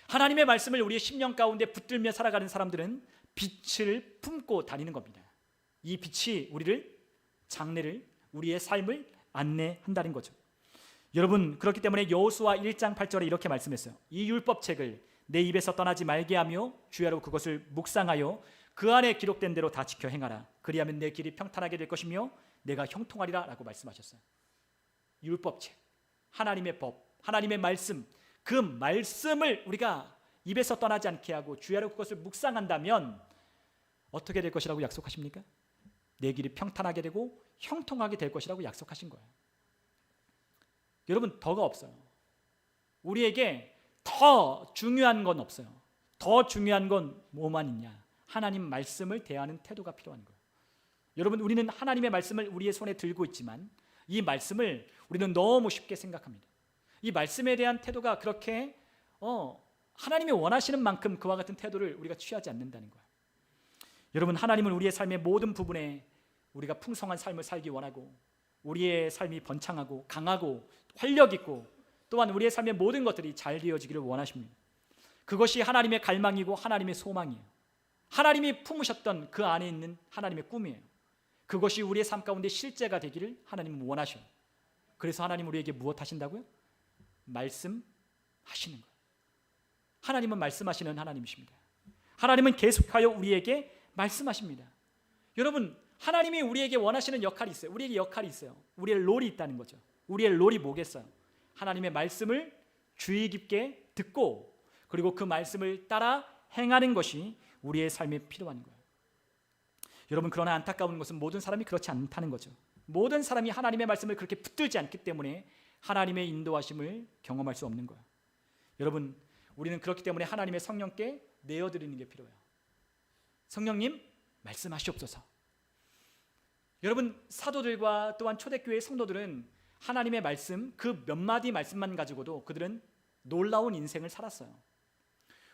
하나님의 말씀을 우리의 심령 가운데 붙들며 살아가는 사람들은 빛을 품고 다니는 겁니다. 이 빛이 우리를, 장래를, 우리의 삶을 안내한다는 거죠. 여러분, 그렇기 때문에 여호수아 1장 8절에 이렇게 말씀했어요. 이 율법책을 내 입에서 떠나지 말게 하며 주야로 그것을 묵상하여 그 안에 기록된 대로 다 지켜 행하라. 그리하면 내 길이 평탄하게 될 것이며 내가 형통하리라 라고 말씀하셨어요. 율법책, 하나님의 법, 하나님의 말씀, 그 말씀을 우리가 입에서 떠나지 않게 하고 주야로 그것을 묵상한다면 어떻게 될 것이라고 약속하십니까? 내 길이 평탄하게 되고 형통하게 될 것이라고 약속하신 거예요. 여러분, 더가 없어요. 우리에게 더 중요한 건 없어요. 더 중요한 건 뭐만 있냐? 하나님 말씀을 대하는 태도가 필요한 거예요. 여러분, 우리는 하나님의 말씀을 우리의 손에 들고 있지만 이 말씀을 우리는 너무 쉽게 생각합니다. 이 말씀에 대한 태도가 그렇게 하나님이 원하시는 만큼 그와 같은 태도를 우리가 취하지 않는다는 거예요. 여러분, 하나님은 우리의 삶의 모든 부분에 우리가 풍성한 삶을 살기 원하고 우리의 삶이 번창하고 강하고 활력 있고 또한 우리의 삶의 모든 것들이 잘 되어지기를 원하십니다. 그것이 하나님의 갈망이고 하나님의 소망이에요. 하나님이 품으셨던 그 안에 있는 하나님의 꿈이에요. 그것이 우리의 삶 가운데 실제가 되기를 하나님은 원하셔요. 그래서 하나님 우리에게 무엇 하신다고요? 말씀하시는 거예요. 하나님은 말씀하시는 하나님이십니다. 하나님은 계속하여 우리에게 말씀하십니다. 여러분, 하나님이 우리에게 원하시는 역할이 있어요. 우리에게 역할이 있어요. 우리의 롤이 있다는 거죠. 우리의 롤이 뭐겠어요? 하나님의 말씀을 주의 깊게 듣고 그리고 그 말씀을 따라 행하는 것이 우리의 삶에 필요한 거예요. 여러분, 그러나 안타까운 것은 모든 사람이 그렇지 않다는 거죠. 모든 사람이 하나님의 말씀을 그렇게 붙들지 않기 때문에 하나님의 인도하심을 경험할 수 없는 거예요. 여러분, 우리는 그렇기 때문에 하나님의 성령께 내어드리는 게 필요해요. 성령님, 말씀하시옵소서. 여러분, 사도들과 또한 초대교회 성도들은 하나님의 말씀, 그 몇 마디 말씀만 가지고도 그들은 놀라운 인생을 살았어요.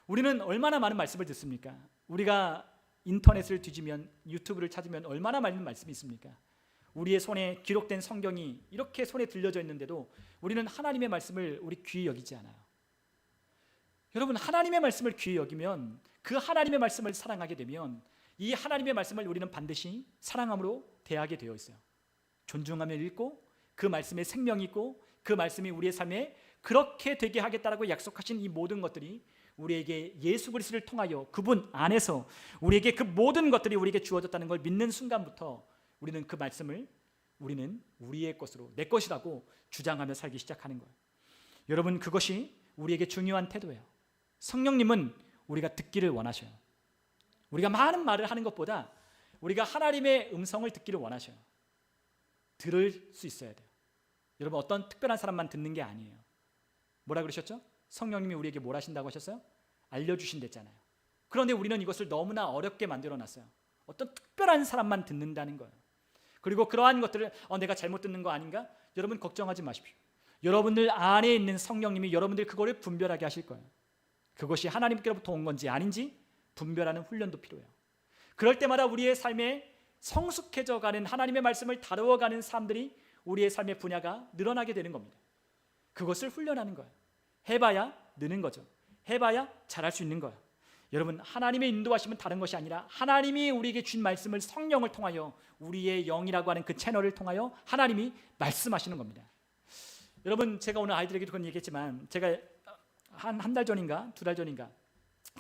우리는 얼마나 많은 말씀을 듣습니까? 우리가 인터넷을 뒤지면, 유튜브를 찾으면 얼마나 많은 말씀이 있습니까? 우리의 손에 기록된 성경이 이렇게 손에 들려져 있는데도 우리는 하나님의 말씀을 우리 귀히 여기지 않아요. 여러분, 하나님의 말씀을 귀히 여기면, 그 하나님의 말씀을 사랑하게 되면 이 하나님의 말씀을 우리는 반드시 사랑함으로 대하게 되어 있어요. 존중하며 읽고 그 말씀에 생명이 있고 그 말씀이 우리의 삶에 그렇게 되게 하겠다라고 약속하신 이 모든 것들이 우리에게 예수 그리스도를 통하여 그분 안에서 우리에게 그 모든 것들이 우리에게 주어졌다는 걸 믿는 순간부터 우리는 그 말씀을 우리는 우리의 것으로, 내 것이라고 주장하며 살기 시작하는 거예요. 여러분, 그것이 우리에게 중요한 태도예요. 성령님은 우리가 듣기를 원하셔요. 우리가 많은 말을 하는 것보다 우리가 하나님의 음성을 듣기를 원하셔요. 들을 수 있어야 돼요. 여러분, 어떤 특별한 사람만 듣는 게 아니에요. 뭐라 그러셨죠? 성령님이 우리에게 뭘 하신다고 하셨어요? 알려주신댔잖아요. 그런데 우리는 이것을 너무나 어렵게 만들어놨어요. 어떤 특별한 사람만 듣는다는 거예요. 그리고 그러한 것들을 내가 잘못 듣는 거 아닌가? 여러분, 걱정하지 마십시오. 여러분들 안에 있는 성령님이 여러분들 그거를 분별하게 하실 거예요. 그것이 하나님께로부터 온 건지 아닌지 분별하는 훈련도 필요해요. 그럴 때마다 우리의 삶에 성숙해져가는 하나님의 말씀을 다루어가는 사람들이 우리의 삶의 분야가 늘어나게 되는 겁니다. 그것을 훈련하는 거예요. 해봐야 느는 거죠. 해봐야 잘할 수 있는 거예요. 여러분, 하나님의 인도하심은 다른 것이 아니라 하나님이 우리에게 준 말씀을 성령을 통하여 우리의 영이라고 하는 그 채널을 통하여 하나님이 말씀하시는 겁니다. 여러분, 제가 오늘 아이들에게도 그런 얘기했지만 제가 한 달 전인가 2달 전인가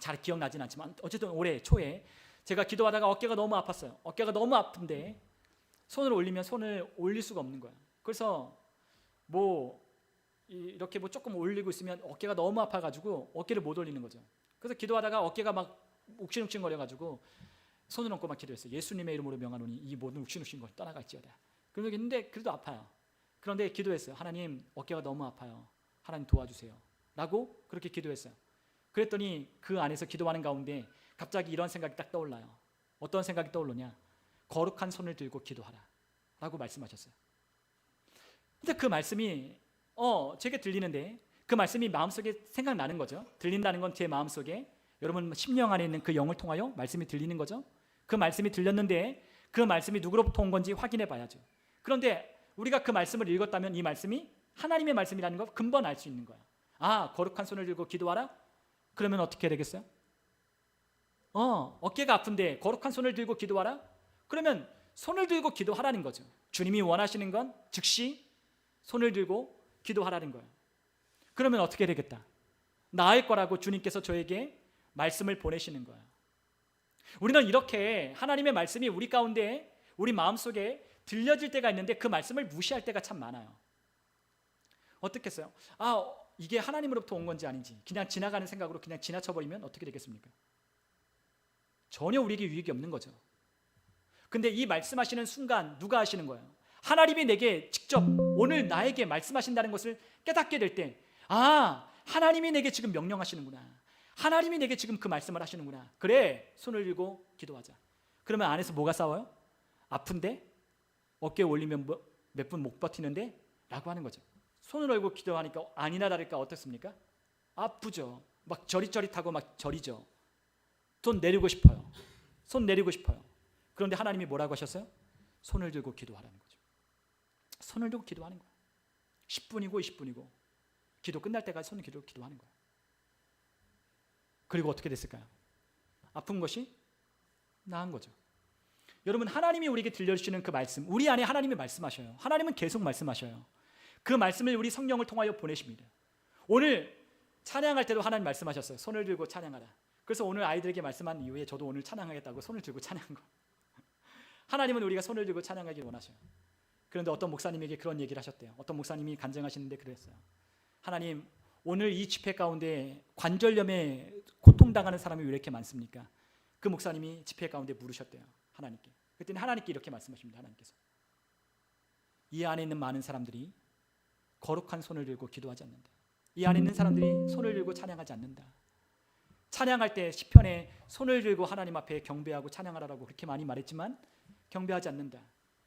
잘 기억나진 않지만 어쨌든 올해 초에 제가 기도하다가 어깨가 너무 아팠어요. 어깨가 너무 아픈데 손을 올리면 손을 올릴 수가 없는 거예요. 그래서 이렇게 조금 올리고 있으면 어깨가 너무 아파가지고 어깨를 못 올리는 거죠. 그래서 기도하다가 어깨가 막 욱신욱신 거려가지고 손을 얹고 막 기도했어요. 예수님의 이름으로 명하노니 이 모든 욱신욱신 걸 떠나갈지어다. 그러고 있는데 그래도 아파요. 그런데 기도했어요. 하나님, 어깨가 너무 아파요. 하나님 도와주세요. 라고 그렇게 기도했어요. 그랬더니 그 안에서 기도하는 가운데 갑자기 이런 생각이 딱 떠올라요. 어떤 생각이 떠오르냐? 거룩한 손을 들고 기도하라 라고 말씀하셨어요. 근데 그 말씀이 제게 들리는데 그 말씀이 마음속에 생각나는 거죠. 들린다는 건 제 마음속에 여러분 심령 안에 있는 그 영을 통하여 말씀이 들리는 거죠. 그 말씀이 들렸는데 그 말씀이 누구로부터 온 건지 확인해 봐야죠. 그런데 우리가 그 말씀을 읽었다면 이 말씀이 하나님의 말씀이라는 걸 금방 알 수 있는 거야. 아, 거룩한 손을 들고 기도하라? 그러면 어떻게 되겠어요? 어깨가 아픈데 거룩한 손을 들고 기도하라? 그러면 손을 들고 기도하라는 거죠. 주님이 원하시는 건 즉시 손을 들고 기도하라는 거예요. 그러면 어떻게 되겠다? 나을 거라고 주님께서 저에게 말씀을 보내시는 거예요. 우리는 이렇게 하나님의 말씀이 우리 가운데, 우리 마음속에 들려질 때가 있는데 그 말씀을 무시할 때가 참 많아요. 어떻겠어요? 이게 하나님으로부터 온 건지 아닌지 그냥 지나가는 생각으로 그냥 지나쳐버리면 어떻게 되겠습니까? 전혀 우리에게 유익이 없는 거죠. 근데 이 말씀하시는 순간 누가 하시는 거예요? 하나님이 내게 직접 오늘 나에게 말씀하신다는 것을 깨닫게 될 때, 하나님이 내게 지금 명령하시는구나. 하나님이 내게 지금 그 말씀을 하시는구나. 그래, 손을 들고 기도하자. 그러면 안에서 뭐가 싸워요? 아픈데? 어깨에 올리면 몇 분 못 버티는데? 라고 하는 거죠. 손을 들고 기도하니까 아니나 다를까 어떻습니까? 아프죠. 막 저릿저릿하고 막 저리죠. 손 내리고 싶어요. 손 내리고 싶어요. 그런데 하나님이 뭐라고 하셨어요? 손을 들고 기도하라는 거죠. 손을 들고 기도하는 거예요. 10분이고 20분이고 기도 끝날 때까지 손을 들고 기도하는 거예요. 그리고 어떻게 됐을까요? 아픈 것이 나은 거죠. 여러분, 하나님이 우리에게 들려주시는 그 말씀, 우리 안에 하나님이 말씀하셔요. 하나님은 계속 말씀하셔요. 그 말씀을 우리 성령을 통하여 보내십니다. 오늘 찬양할 때도 하나님 말씀하셨어요. 손을 들고 찬양하라. 그래서 오늘 아이들에게 말씀한 이후에 저도 오늘 찬양하겠다고 손을 들고 찬양한 거예요. 하나님은 우리가 손을 들고 찬양하길 원하셔요. 그런데 어떤 목사님에게 그런 얘기를 하셨대요. 어떤 목사님이 간증하시는데 그랬어요. 하나님, 오늘 이 집회 가운데 관절염에 고통당하는 사람이 왜 이렇게 많습니까? 그 목사님이 집회 가운데 물으셨대요. 하나님께. 그랬더니 하나님께 이렇게 말씀하십니다. 하나님께서 이 안에 있는 많은 사람들이 거룩한 손을 들고 기도하지 않는다. 이 안에 있는 사람들이 손을 들고 찬양하지 않는다. 찬양할 때 시편에 손을 들고 하나님 앞에 경배하고 찬양하라고 그렇게 많이 말했지만 경배하지 않는다.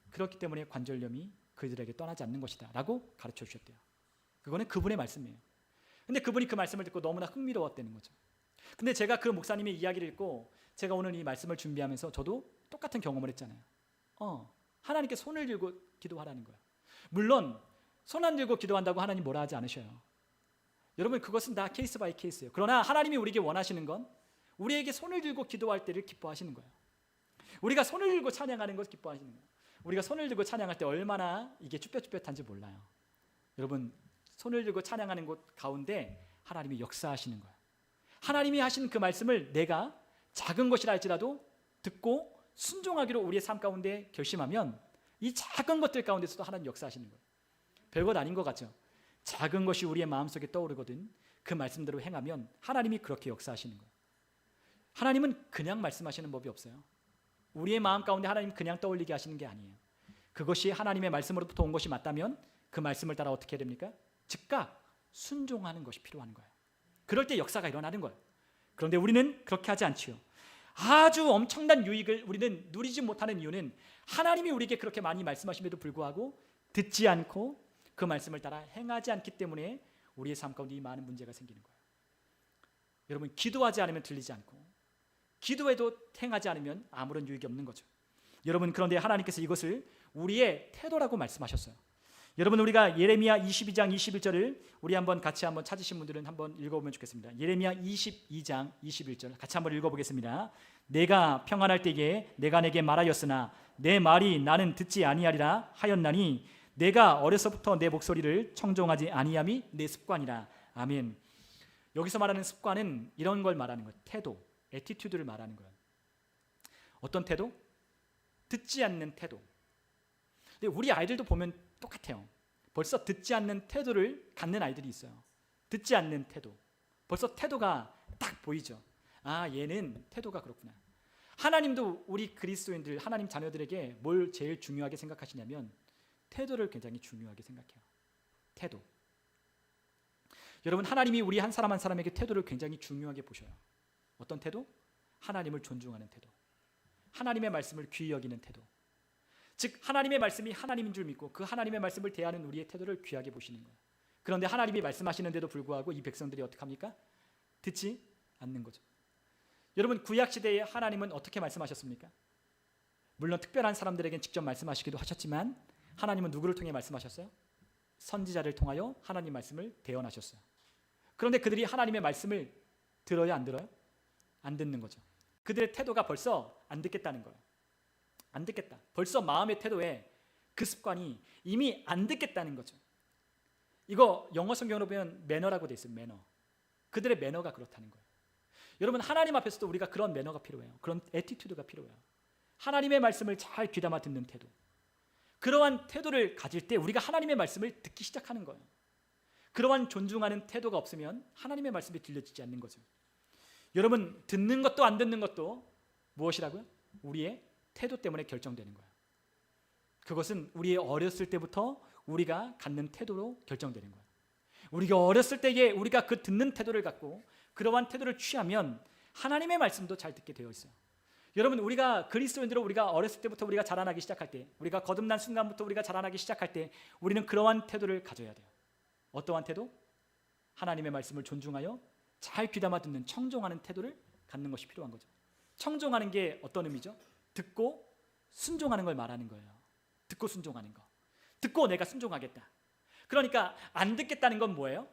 그렇기 때문에 관절염이 그들에게 떠나지 않는 것이다 라고 가르쳐 주셨대요. 그거는 그분의 말씀이에요. 근데 그분이 그 말씀을 듣고 너무나 흥미로웠다는 거죠. 근데 제가 그 목사님의 이야기를 읽고 제가 오늘 이 말씀을 준비하면서 저도 똑같은 경험을 했잖아요. 하나님께 손을 들고 기도하라는 거예요. 물론 손 안 들고 기도한다고 하나님 뭐라 하지 않으셔요. 여러분, 그것은 다 케이스 바이 케이스예요. 그러나 하나님이 우리에게 원하시는 건 우리에게 손을 들고 기도할 때를 기뻐하시는 거예요. 우리가 손을 들고 찬양하는 것 기뻐하시는 거예요. 우리가 손을 들고 찬양할 때 얼마나 이게 쭈뼛쭈뼛한지 몰라요. 여러분, 손을 들고 찬양하는 곳 가운데 하나님이 역사하시는 거예요. 하나님이 하신 그 말씀을 내가 작은 것이라 할지라도 듣고 순종하기로 우리의 삶 가운데 결심하면 이 작은 것들 가운데서도 하나님 역사하시는 거예요. 별것 아닌 것 같죠? 작은 것이 우리의 마음속에 떠오르거든 그 말씀대로 행하면 하나님이 그렇게 역사하시는 거예요. 하나님은 그냥 말씀하시는 법이 없어요. 우리의 마음 가운데 하나님 그냥 떠올리게 하시는 게 아니에요. 그것이 하나님의 말씀으로부터 온 것이 맞다면 그 말씀을 따라 어떻게 해야 됩니까? 즉각 순종하는 것이 필요한 거예요. 그럴 때 역사가 일어나는 거예요. 그런데 우리는 그렇게 하지 않지요. 아주 엄청난 유익을 우리는 누리지 못하는 이유는 하나님이 우리에게 그렇게 많이 말씀하심에도 불구하고 듣지 않고 그 말씀을 따라 행하지 않기 때문에 우리의 삶 가운데 이 많은 문제가 생기는 거예요. 여러분, 기도하지 않으면 들리지 않고 기도해도 행하지 않으면 아무런 유익이 없는 거죠. 여러분, 그런데 하나님께서 이것을 우리의 태도라고 말씀하셨어요. 여러분, 우리가 예레미야 22장 21절을 우리 한번 같이 한번 찾으신 분들은 한번 읽어보면 좋겠습니다. 예레미야 22장 21절 같이 한번 읽어보겠습니다. 내가 평안할 때에 내가 내게 말하였으나 내 말이 나는 듣지 아니하리라 하였나니 내가 어려서부터 내 목소리를 청종하지 아니함이 내 습관이라. 아멘. 여기서 말하는 습관은 이런 걸 말하는 거예요. 태도, 애티튜드를 말하는 거예요. 어떤 태도? 듣지 않는 태도. 근데 우리 아이들도 보면 똑같아요. 벌써 듣지 않는 태도를 갖는 아이들이 있어요. 듣지 않는 태도. 벌써 태도가 딱 보이죠. 얘는 태도가 그렇구나. 하나님도 우리 그리스도인들, 하나님 자녀들에게 뭘 제일 중요하게 생각하시냐면 태도를 굉장히 중요하게 생각해요. 태도. 여러분, 하나님이 우리 한 사람 한 사람에게 태도를 굉장히 중요하게 보셔요. 어떤 태도? 하나님을 존중하는 태도. 하나님의 말씀을 귀히 여기는 태도. 즉 하나님의 말씀이 하나님인 줄 믿고 그 하나님의 말씀을 대하는 우리의 태도를 귀하게 보시는 거예요. 그런데 하나님이 말씀하시는데도 불구하고 이 백성들이 어떻게 합니까? 듣지 않는 거죠. 여러분 구약 시대에 하나님은 어떻게 말씀하셨습니까? 물론 특별한 사람들에게 직접 말씀하시기도 하셨지만 하나님은 누구를 통해 말씀하셨어요? 선지자를 통하여 하나님 말씀을 대언하셨어요. 그런데 그들이 하나님의 말씀을 들어요, 안 들어요? 안 듣는 거죠. 그들의 태도가 벌써 안 듣겠다는 거예요. 안 듣겠다. 벌써 마음의 태도에 그 습관이 이미 안 듣겠다는 거죠. 이거 영어 성경으로 보면 매너라고 돼 있어요. 매너. 그들의 매너가 그렇다는 거예요. 여러분 하나님 앞에서도 우리가 그런 매너가 필요해요. 그런 애티튜드가 필요해요. 하나님의 말씀을 잘 귀담아 듣는 태도. 그러한 태도를 가질 때 우리가 하나님의 말씀을 듣기 시작하는 거예요. 그러한 존중하는 태도가 없으면 하나님의 말씀이 들려지지 않는 거죠. 여러분 듣는 것도 안 듣는 것도 무엇이라고요? 우리의 태도 때문에 결정되는 거예요. 그것은 우리의 어렸을 때부터 우리가 갖는 태도로 결정되는 거예요. 우리가 어렸을 때에 우리가 그 듣는 태도를 갖고 그러한 태도를 취하면 하나님의 말씀도 잘 듣게 되어 있어요. 여러분 우리가 그리스도인들로 우리가 어렸을 때부터 우리가 자라나기 시작할 때, 우리가 거듭난 순간부터 우리가 자라나기 시작할 때 우리는 그러한 태도를 가져야 돼요. 어떠한 태도? 하나님의 말씀을 존중하여 잘 귀담아 듣는 청종하는 태도를 갖는 것이 필요한 거죠. 청종하는 게 어떤 의미죠? 듣고 순종하는 걸 말하는 거예요. 듣고 순종하는 거. 듣고 내가 순종하겠다. 그러니까 안 듣겠다는 건 뭐예요?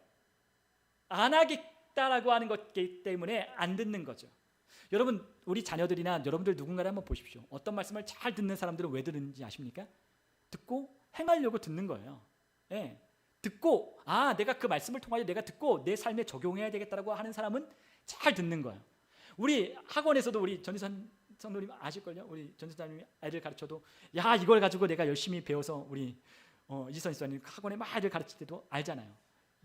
안 하겠다라고 하는 것이기 때문에 안 듣는 거죠. 여러분 우리 자녀들이나 여러분들 누군가를 한번 보십시오. 어떤 말씀을 잘 듣는 사람들은 왜 듣는지 아십니까? 듣고 행하려고 듣는 거예요. 예. 듣고 내가 그 말씀을 통하여 내가 듣고 내 삶에 적용해야 되겠다라고 하는 사람은 잘 듣는 거예요. 우리 학원에서도 우리 전지선 성도님 아실걸요? 우리 전지사님 애들 가르쳐도 이걸 가지고 내가 열심히 배워서 우리 이지선 지사님 학원에 막 아이들 가르칠 때도 알잖아요.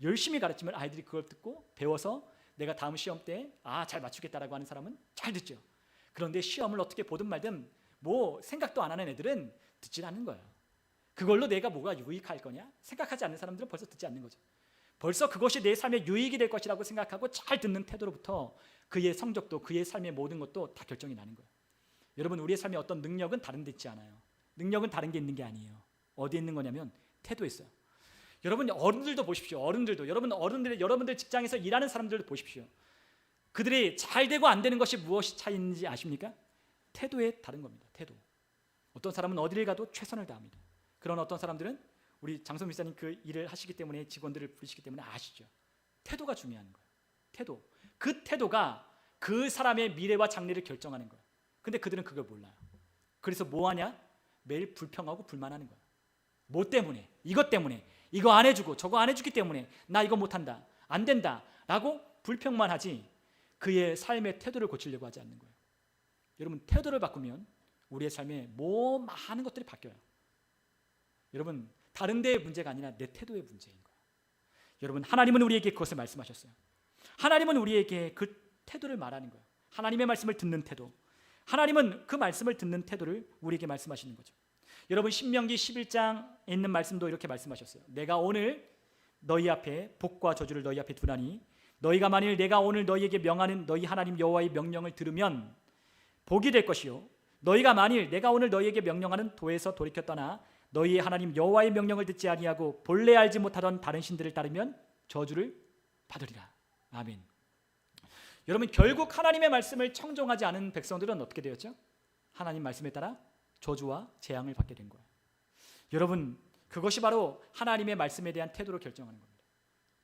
열심히 가르치면 아이들이 그걸 듣고 배워서 내가 다음 시험 때 잘 맞추겠다라고 하는 사람은 잘 듣죠. 그런데 시험을 어떻게 보든 말든 뭐 생각도 안 하는 애들은 듣질 않는 거예요. 그걸로 내가 뭐가 유익할 거냐 생각하지 않는 사람들은 벌써 듣지 않는 거죠. 벌써 그것이 내 삶에 유익이 될 것이라고 생각하고 잘 듣는 태도로부터 그의 성적도 그의 삶의 모든 것도 다 결정이 나는 거예요. 여러분 우리의 삶에 어떤 능력은 다른 데 있지 않아요. 능력은 다른 게 있는 게 아니에요. 어디에 있는 거냐면 태도에 있어요. 여러분 어른들도 보십시오. 어른들도 여러분들 직장에서 일하는 사람들도 보십시오. 그들이 잘 되고 안 되는 것이 무엇이 차이인지 아십니까? 태도에 다른 겁니다. 태도. 어떤 사람은 어디를 가도 최선을 다합니다. 그런 어떤 사람들은 우리 장성 목사님 그 일을 하시기 때문에 직원들을 부르시기 때문에 아시죠. 태도가 중요한 거예요. 태도. 그 태도가 그 사람의 미래와 장래를 결정하는 거예요. 근데 그들은 그걸 몰라요. 그래서 뭐 하냐? 매일 불평하고 불만하는 거예요. 뭐 때문에? 이것 때문에. 이거 안 해주고 저거 안 해주기 때문에 나 이거 못한다. 안 된다. 라고 불평만 하지 그의 삶의 태도를 고치려고 하지 않는 거예요. 여러분 태도를 바꾸면 우리의 삶에 많은 것들이 바뀌어요. 여러분 다른 데의 문제가 아니라 내 태도의 문제인 거예요. 여러분 하나님은 우리에게 그것을 말씀하셨어요. 하나님은 우리에게 그 태도를 말하는 거예요. 하나님의 말씀을 듣는 태도. 하나님은 그 말씀을 듣는 태도를 우리에게 말씀하시는 거죠. 여러분 신명기 11장에 있는 말씀도 이렇게 말씀하셨어요. 내가 오늘 너희 앞에 복과 저주를 너희 앞에 두나니 너희가 만일 내가 오늘 너희에게 명하는 너희 하나님 여호와의 명령을 들으면 복이 될 것이요 너희가 만일 내가 오늘 너희에게 명령하는 도에서 돌이켜 떠나 너희의 하나님 여호와의 명령을 듣지 아니하고 본래 알지 못하던 다른 신들을 따르면 저주를 받으리라. 아멘. 여러분 결국 하나님의 말씀을 청종하지 않은 백성들은 어떻게 되었죠? 하나님 말씀에 따라 저주와 재앙을 받게 된 거예요. 여러분 그것이 바로 하나님의 말씀에 대한 태도를 결정하는 겁니다.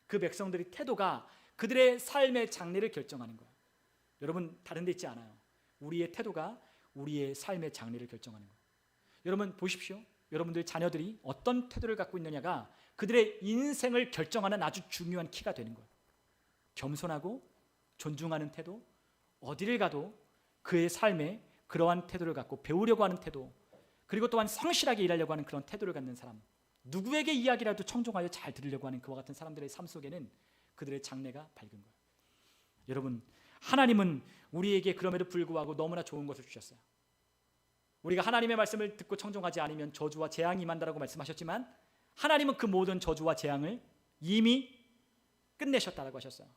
그 백성들의 태도가 그들의 삶의 장래를 결정하는 거예요. 여러분 다른 데 있지 않아요. 우리의 태도가 우리의 삶의 장래를 결정하는 거예요. 여러분 보십시오. 여러분들 자녀들이 어떤 태도를 갖고 있느냐가 그들의 인생을 결정하는 아주 중요한 키가 되는 거예요. 겸손하고 존중하는 태도, 어디를 가도 그의 삶에 그러한 태도를 갖고 배우려고 하는 태도, 그리고 또한 성실하게 일하려고 하는 그런 태도를 갖는 사람, 누구에게 이야기라도 청종하여 잘 들으려고 하는 그와 같은 사람들의 삶 속에는 그들의 장래가 밝은 거예요. 여러분 하나님은 우리에게 그럼에도 불구하고 너무나 좋은 것을 주셨어요. 우리가 하나님의 말씀을 듣고 청종하지 않으면 저주와 재앙이 임한다라고 말씀하셨지만 하나님은 그 모든 저주와 재앙을 이미 끝내셨다라고 하셨어요.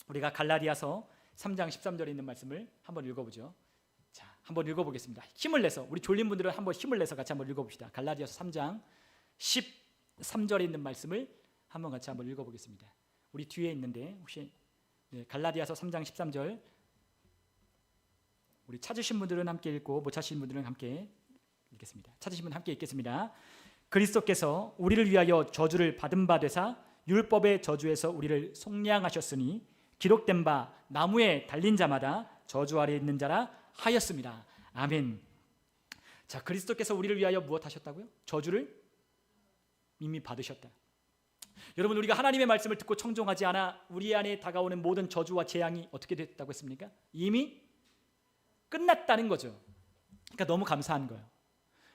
우리가 갈라디아서 3장 13절에 있는 말씀을 한번 읽어보죠. 자, 한번 읽어보겠습니다. 힘을 내서 우리 졸린 분들은 한번 힘을 내서 같이 한번 읽어봅시다. 갈라디아서 3장 13절에 있는 말씀을 한번 같이 한번 읽어보겠습니다. 우리 뒤에 있는데 혹시 갈라디아서 3장 13절 우리 찾으신 분들은 함께 읽고 못 찾으신 분들은 함께 읽겠습니다. 찾으신 분은 함께 읽겠습니다. 그리스도께서 우리를 위하여 저주를 받은 바 되사 율법의 저주에서 우리를 속량하셨으니 기록된 바 나무에 달린 자마다 저주 아래 있는 자라 하였습니다. 아멘. 자, 그리스도께서 우리를 위하여 무엇 하셨다고요? 저주를 이미 받으셨다. 여러분, 우리가 하나님의 말씀을 듣고 청종하지 않아 우리 안에 다가오는 모든 저주와 재앙이 어떻게 됐다고 했습니까? 이미 끝났다는 거죠. 그러니까 너무 감사한 거예요.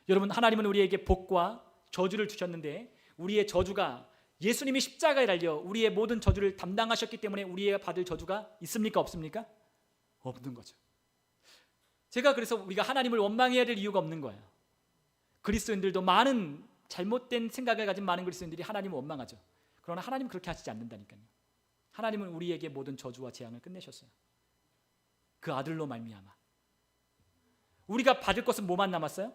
여러분, 하나님은 우리에게 복과 저주를 주셨는데 우리의 저주가 예수님이 십자가에 달려 우리의 모든 저주를 담당하셨기 때문에 우리가 받을 저주가 있습니까? 없습니까? 없는 거죠. 제가 그래서 우리가 하나님을 원망해야 될 이유가 없는 거예요. 그리스도인들도 많은 잘못된 생각을 가진 많은 그리스도인들이 하나님을 원망하죠. 그러나 하나님은 그렇게 하시지 않는다니까요. 하나님은 우리에게 모든 저주와 재앙을 끝내셨어요. 그 아들로 말미암아. 우리가 받을 것은 뭐만 남았어요?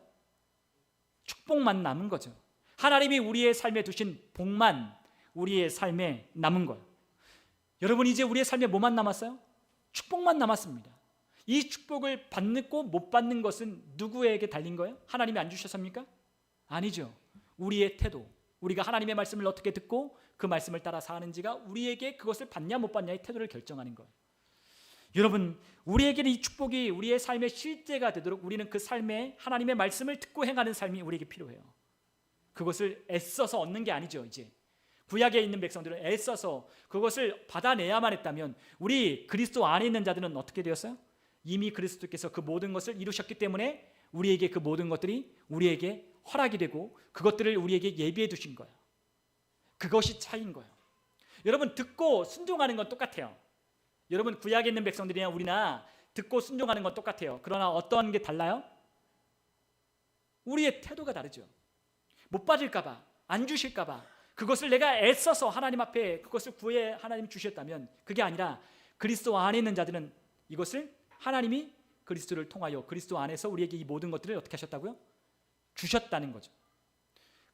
축복만 남은 거죠. 하나님이 우리의 삶에 두신 복만 우리의 삶에 남은 거예요. 여러분, 이제 우리의 삶에 뭐만 남았어요? 축복만 남았습니다. 이 축복을 받고 못 받는 것은 누구에게 달린 거예요? 하나님이 안 주셨습니까? 아니죠. 우리의 태도, 우리가 하나님의 말씀을 어떻게 듣고 그 말씀을 따라 사는지가 우리에게 그것을 받냐 못 받냐의 태도를 결정하는 거예요. 여러분, 우리에게는 이 축복이 우리의 삶의 실제가 되도록 우리는 그 삶에 하나님의 말씀을 듣고 행하는 삶이 우리에게 필요해요. 그것을 애써서 얻는 게 아니죠. 이제 구약에 있는 백성들은 애써서 그것을 받아내야만 했다면 우리 그리스도 안에 있는 자들은 어떻게 되었어요? 이미 그리스도께서 그 모든 것을 이루셨기 때문에 우리에게 그 모든 것들이 우리에게 허락이 되고 그것들을 우리에게 예비해 두신 거예요. 그것이 차이인 거예요. 여러분, 듣고 순종하는 건 똑같아요. 여러분, 구약에 있는 백성들이나 우리나 듣고 순종하는 건 똑같아요. 그러나 어떤 게 달라요? 우리의 태도가 다르죠. 못 받을까 봐, 안 주실까 봐, 그것을 내가 애써서 하나님 앞에 그것을 구해 하나님 주셨다면, 그게 아니라 그리스도 안에 있는 자들은 이것을 하나님이 그리스도를 통하여 그리스도 안에서 우리에게 이 모든 것들을 어떻게 하셨다고요? 주셨다는 거죠.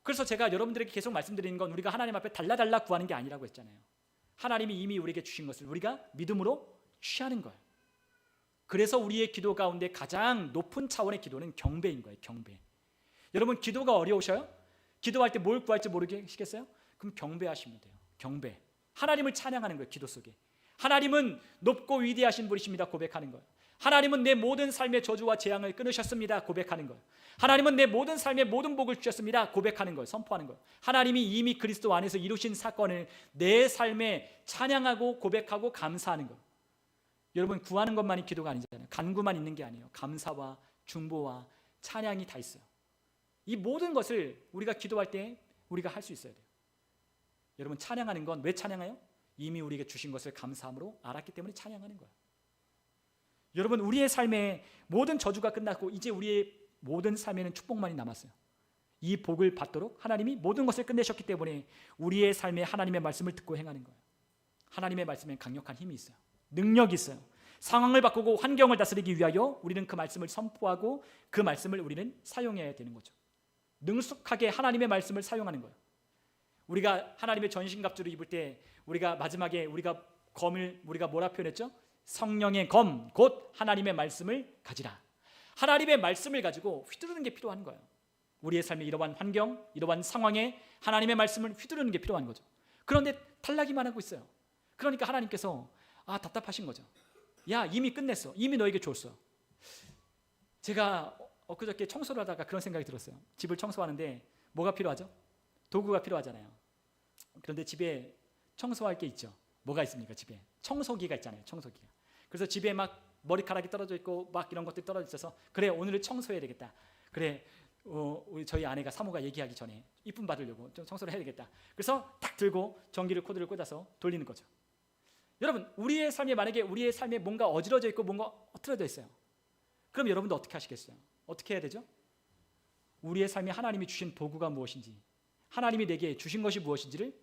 그래서 제가 여러분들에게 계속 말씀드리는 건 우리가 하나님 앞에 달라달라 구하는 게 아니라고 했잖아요. 하나님이 이미 우리에게 주신 것을 우리가 믿음으로 취하는 거예요. 그래서 우리의 기도 가운데 가장 높은 차원의 기도는 경배인 거예요. 경배. 여러분, 기도가 어려우셔요? 기도할 때 뭘 구할지 모르겠어요? 그럼 경배하시면 돼요. 경배. 하나님을 찬양하는 거예요. 기도 속에. 하나님은 높고 위대하신 분이십니다. 고백하는 거예요. 하나님은 내 모든 삶의 저주와 재앙을 끊으셨습니다. 고백하는 거예요. 하나님은 내 모든 삶의 모든 복을 주셨습니다. 고백하는 거예요. 선포하는 거예요. 하나님이 이미 그리스도 안에서 이루신 사건을 내 삶에 찬양하고 고백하고 감사하는 거예요. 여러분, 구하는 것만이 기도가 아니잖아요. 간구만 있는 게 아니에요. 감사와 중보와 찬양이 다 있어요. 이 모든 것을 우리가 기도할 때 우리가 할 수 있어야 돼요. 여러분, 찬양하는 건 왜 찬양해요? 이미 우리에게 주신 것을 감사함으로 알았기 때문에 찬양하는 거예요. 여러분, 우리의 삶에 모든 저주가 끝났고 이제 우리의 모든 삶에는 축복만이 남았어요. 이 복을 받도록 하나님이 모든 것을 끝내셨기 때문에 우리의 삶에 하나님의 말씀을 듣고 행하는 거예요. 하나님의 말씀에 강력한 힘이 있어요. 능력이 있어요. 상황을 바꾸고 환경을 다스리기 위하여 우리는 그 말씀을 선포하고 그 말씀을 우리는 사용해야 되는 거죠. 능숙하게 하나님의 말씀을 사용하는 거예요. 우리가 하나님의 전신갑주를 입을 때 우리가 마지막에 우리가 검을 우리가 뭐라 표현했죠? 성령의 검, 곧 하나님의 말씀을 가지라. 하나님의 말씀을 가지고 휘두르는 게 필요한 거예요. 우리의 삶의 이러한 환경, 이러한 상황에 하나님의 말씀을 휘두르는 게 필요한 거죠. 그런데 탈락이만 하고 있어요. 그러니까 하나님께서 답답하신 거죠. 야, 이미 끝냈어. 이미 너에게 줬어. 제가 엊그저께 청소를 하다가 그런 생각이 들었어요. 집을 청소하는데 뭐가 필요하죠? 도구가 필요하잖아요. 그런데 집에 청소할 게 있죠. 뭐가 있습니까? 집에 청소기가 있잖아요. 청소기가. 그래서 집에 막 머리카락이 떨어져 있고 막 이런 것들이 떨어져 있어서 그래, 오늘은 청소해야 되겠다. 그래, 우리 저희 아내가 사모가 얘기하기 전에 이쁨 받으려고 좀 청소를 해야 되겠다. 그래서 딱 들고 전기를 코드를 꽂아서 돌리는 거죠. 여러분, 우리의 삶에 만약에 우리의 삶에 뭔가 어지러져 있고 뭔가 흐트러져 있어요. 그럼 여러분도 어떻게 하시겠어요? 어떻게 해야 되죠? 우리의 삶에 하나님이 주신 도구가 무엇인지, 하나님이 내게 주신 것이 무엇인지를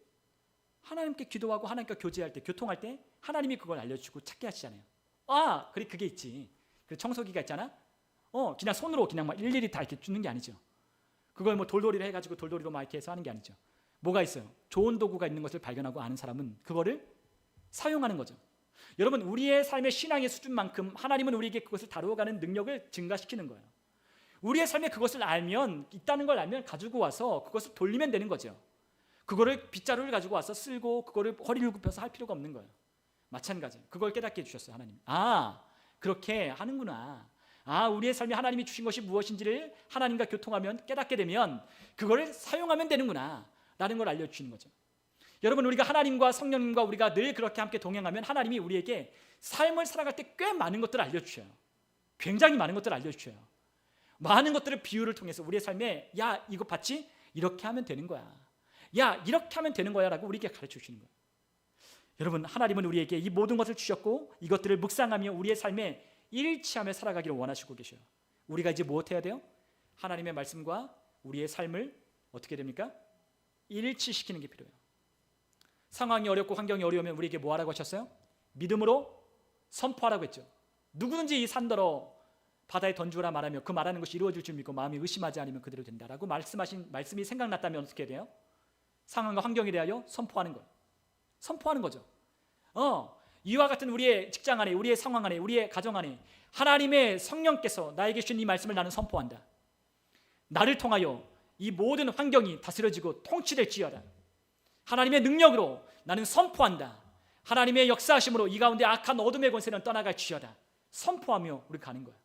하나님께 기도하고 하나님과 교제할 때, 교통할 때 하나님이 그걸 알려주고 찾게 하시잖아요. 그래, 그게 있지. 그 청소기가 있잖아. 그냥 손으로 그냥 막 일일이 다 이렇게 주는 게 아니죠. 그걸 뭐 돌돌이를 해가지고 돌돌이로 막 이렇게 해서 하는 게 아니죠. 뭐가 있어요? 좋은 도구가 있는 것을 발견하고 아는 사람은 그거를 사용하는 거죠. 여러분, 우리의 삶의 신앙의 수준만큼 하나님은 우리에게 그것을 다루어가는 능력을 증가시키는 거예요. 우리의 삶에 그것을 알면, 있다는 걸 알면 가지고 와서 그것을 돌리면 되는 거죠. 그거를 빗자루를 가지고 와서 쓸고 그거를 허리를 굽혀서 할 필요가 없는 거예요. 마찬가지. 그걸 깨닫게 해주셨어요, 하나님. 그렇게 하는구나. 우리의 삶에 하나님이 주신 것이 무엇인지를 하나님과 교통하면, 깨닫게 되면 그거를 사용하면 되는구나 라는 걸 알려주시는 거죠. 여러분, 우리가 하나님과 성령님과 우리가 늘 그렇게 함께 동행하면 하나님이 우리에게 삶을 살아갈 때 꽤 많은 것들을 알려주셔요. 굉장히 많은 것들을 알려주셔요. 많은 것들을 비유를 통해서 우리의 삶에, 야, 이거 봤지? 이렇게 하면 되는 거야. 야, 이렇게 하면 되는 거야 라고 우리에게 가르쳐 주시는 거예요. 여러분, 하나님은 우리에게 이 모든 것을 주셨고 이것들을 묵상하며 우리의 삶에 일치하며 살아가기를 원하시고 계셔요. 우리가 이제 무엇 해야 돼요? 하나님의 말씀과 우리의 삶을 어떻게 됩니까? 일치시키는 게 필요해요. 상황이 어렵고 환경이 어려우면 우리에게 뭐 하라고 하셨어요? 믿음으로 선포하라고 했죠. 누구든지 이 산더러 바다에 던주라 말하며 그 말하는 것이 이루어질 줄 믿고 마음이 의심하지 않으면 그대로 된다라고 말씀하신 말씀이 생각났다면 어떻게 돼요? 상황과 환경에 대하여 선포하는 거예요. 선포하는 거죠. 이와 같은 우리의 직장 안에, 우리의 상황 안에, 우리의 가정 안에 하나님의 성령께서 나에게 주신 이 말씀을 나는 선포한다. 나를 통하여 이 모든 환경이 다스려지고 통치될지어다. 하나님의 능력으로 나는 선포한다. 하나님의 역사하심으로 이 가운데 악한 어둠의 권세는 떠나갈지어다. 선포하며 우리 가는 거야.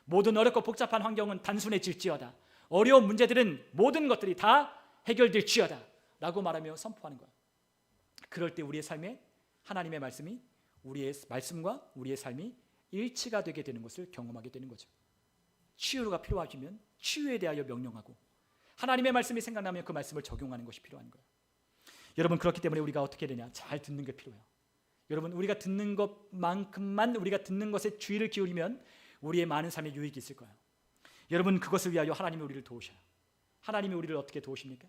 모든 어렵고 복잡한 환경은 단순해질지어다. 어려운 문제들은 모든 것들이 다 해결될지어다 라고 말하며 선포하는 거야. 그럴 때 우리의 삶에 하나님의 말씀이, 우리의 말씀과 우리의 삶이 일치가 되게 되는 것을 경험하게 되는 거죠. 치유가 필요하시면 치유에 대하여 명령하고, 하나님의 말씀이 생각나면 그 말씀을 적용하는 것이 필요한 거예요. 여러분, 그렇기 때문에 우리가 어떻게 되냐? 잘 듣는 게 필요해요. 여러분, 우리가 듣는 것만큼만, 우리가 듣는 것에 주의를 기울이면 우리의 많은 삶에 유익이 있을 거예요. 여러분, 그것을 위하여 하나님이 우리를 도우셔요. 하나님이 우리를 어떻게 도우십니까?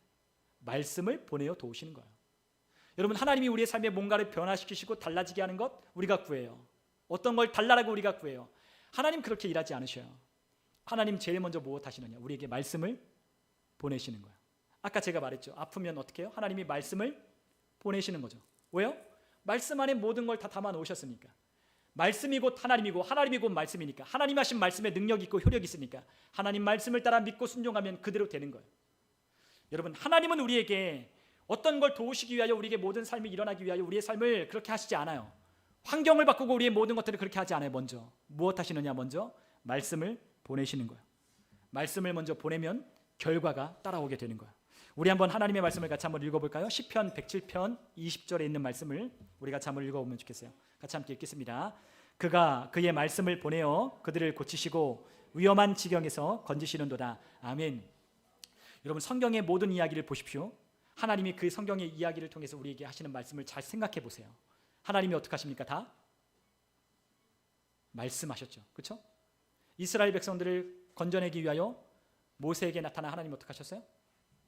말씀을 보내어 도우시는 거예요. 여러분, 하나님이 우리의 삶에 뭔가를 변화시키시고 달라지게 하는 것 우리가 구해요. 어떤 걸 달라라고 우리가 구해요. 하나님 그렇게 일하지 않으셔요. 하나님 제일 먼저 무엇 하시느냐? 우리에게 말씀을 보내시는 거예요. 아까 제가 말했죠. 아프면 어떻게 해요? 하나님이 말씀을 보내시는 거죠. 왜요? 말씀 안에 모든 걸 다 담아 놓으셨으니까. 말씀이 곧 하나님이고 하나님이 곧 말씀이니까, 하나님 하신 말씀에 능력이 있고 효력이 있으니까 하나님 말씀을 따라 믿고 순종하면 그대로 되는 거예요. 여러분, 하나님은 우리에게 어떤 걸 도우시기 위하여, 우리에게 모든 삶이 일어나기 위하여 우리의 삶을 그렇게 하시지 않아요. 환경을 바꾸고 우리의 모든 것들을 그렇게 하지 않아요. 먼저 무엇 하시느냐? 먼저 말씀을 보내시는 거예요. 말씀을 먼저 보내면 결과가 따라오게 되는 거예요. 우리 한번 하나님의 말씀을 같이 한번 읽어볼까요? 시편 107편 20절에 있는 말씀을 우리 같이 한번 읽어보면 좋겠어요. 같이 함께 읽겠습니다. 그가 그의 말씀을 보내어 그들을 고치시고 위험한 지경에서 건지시는도다. 아멘. 여러분, 성경의 모든 이야기를 보십시오. 하나님이 그 성경의 이야기를 통해서 우리에게 하시는 말씀을 잘 생각해 보세요. 하나님이 어떻게 하십니까? 다 말씀하셨죠. 그렇죠? 이스라엘 백성들을 건져내기 위하여 모세에게 나타나 하나님 어떻게 하셨어요?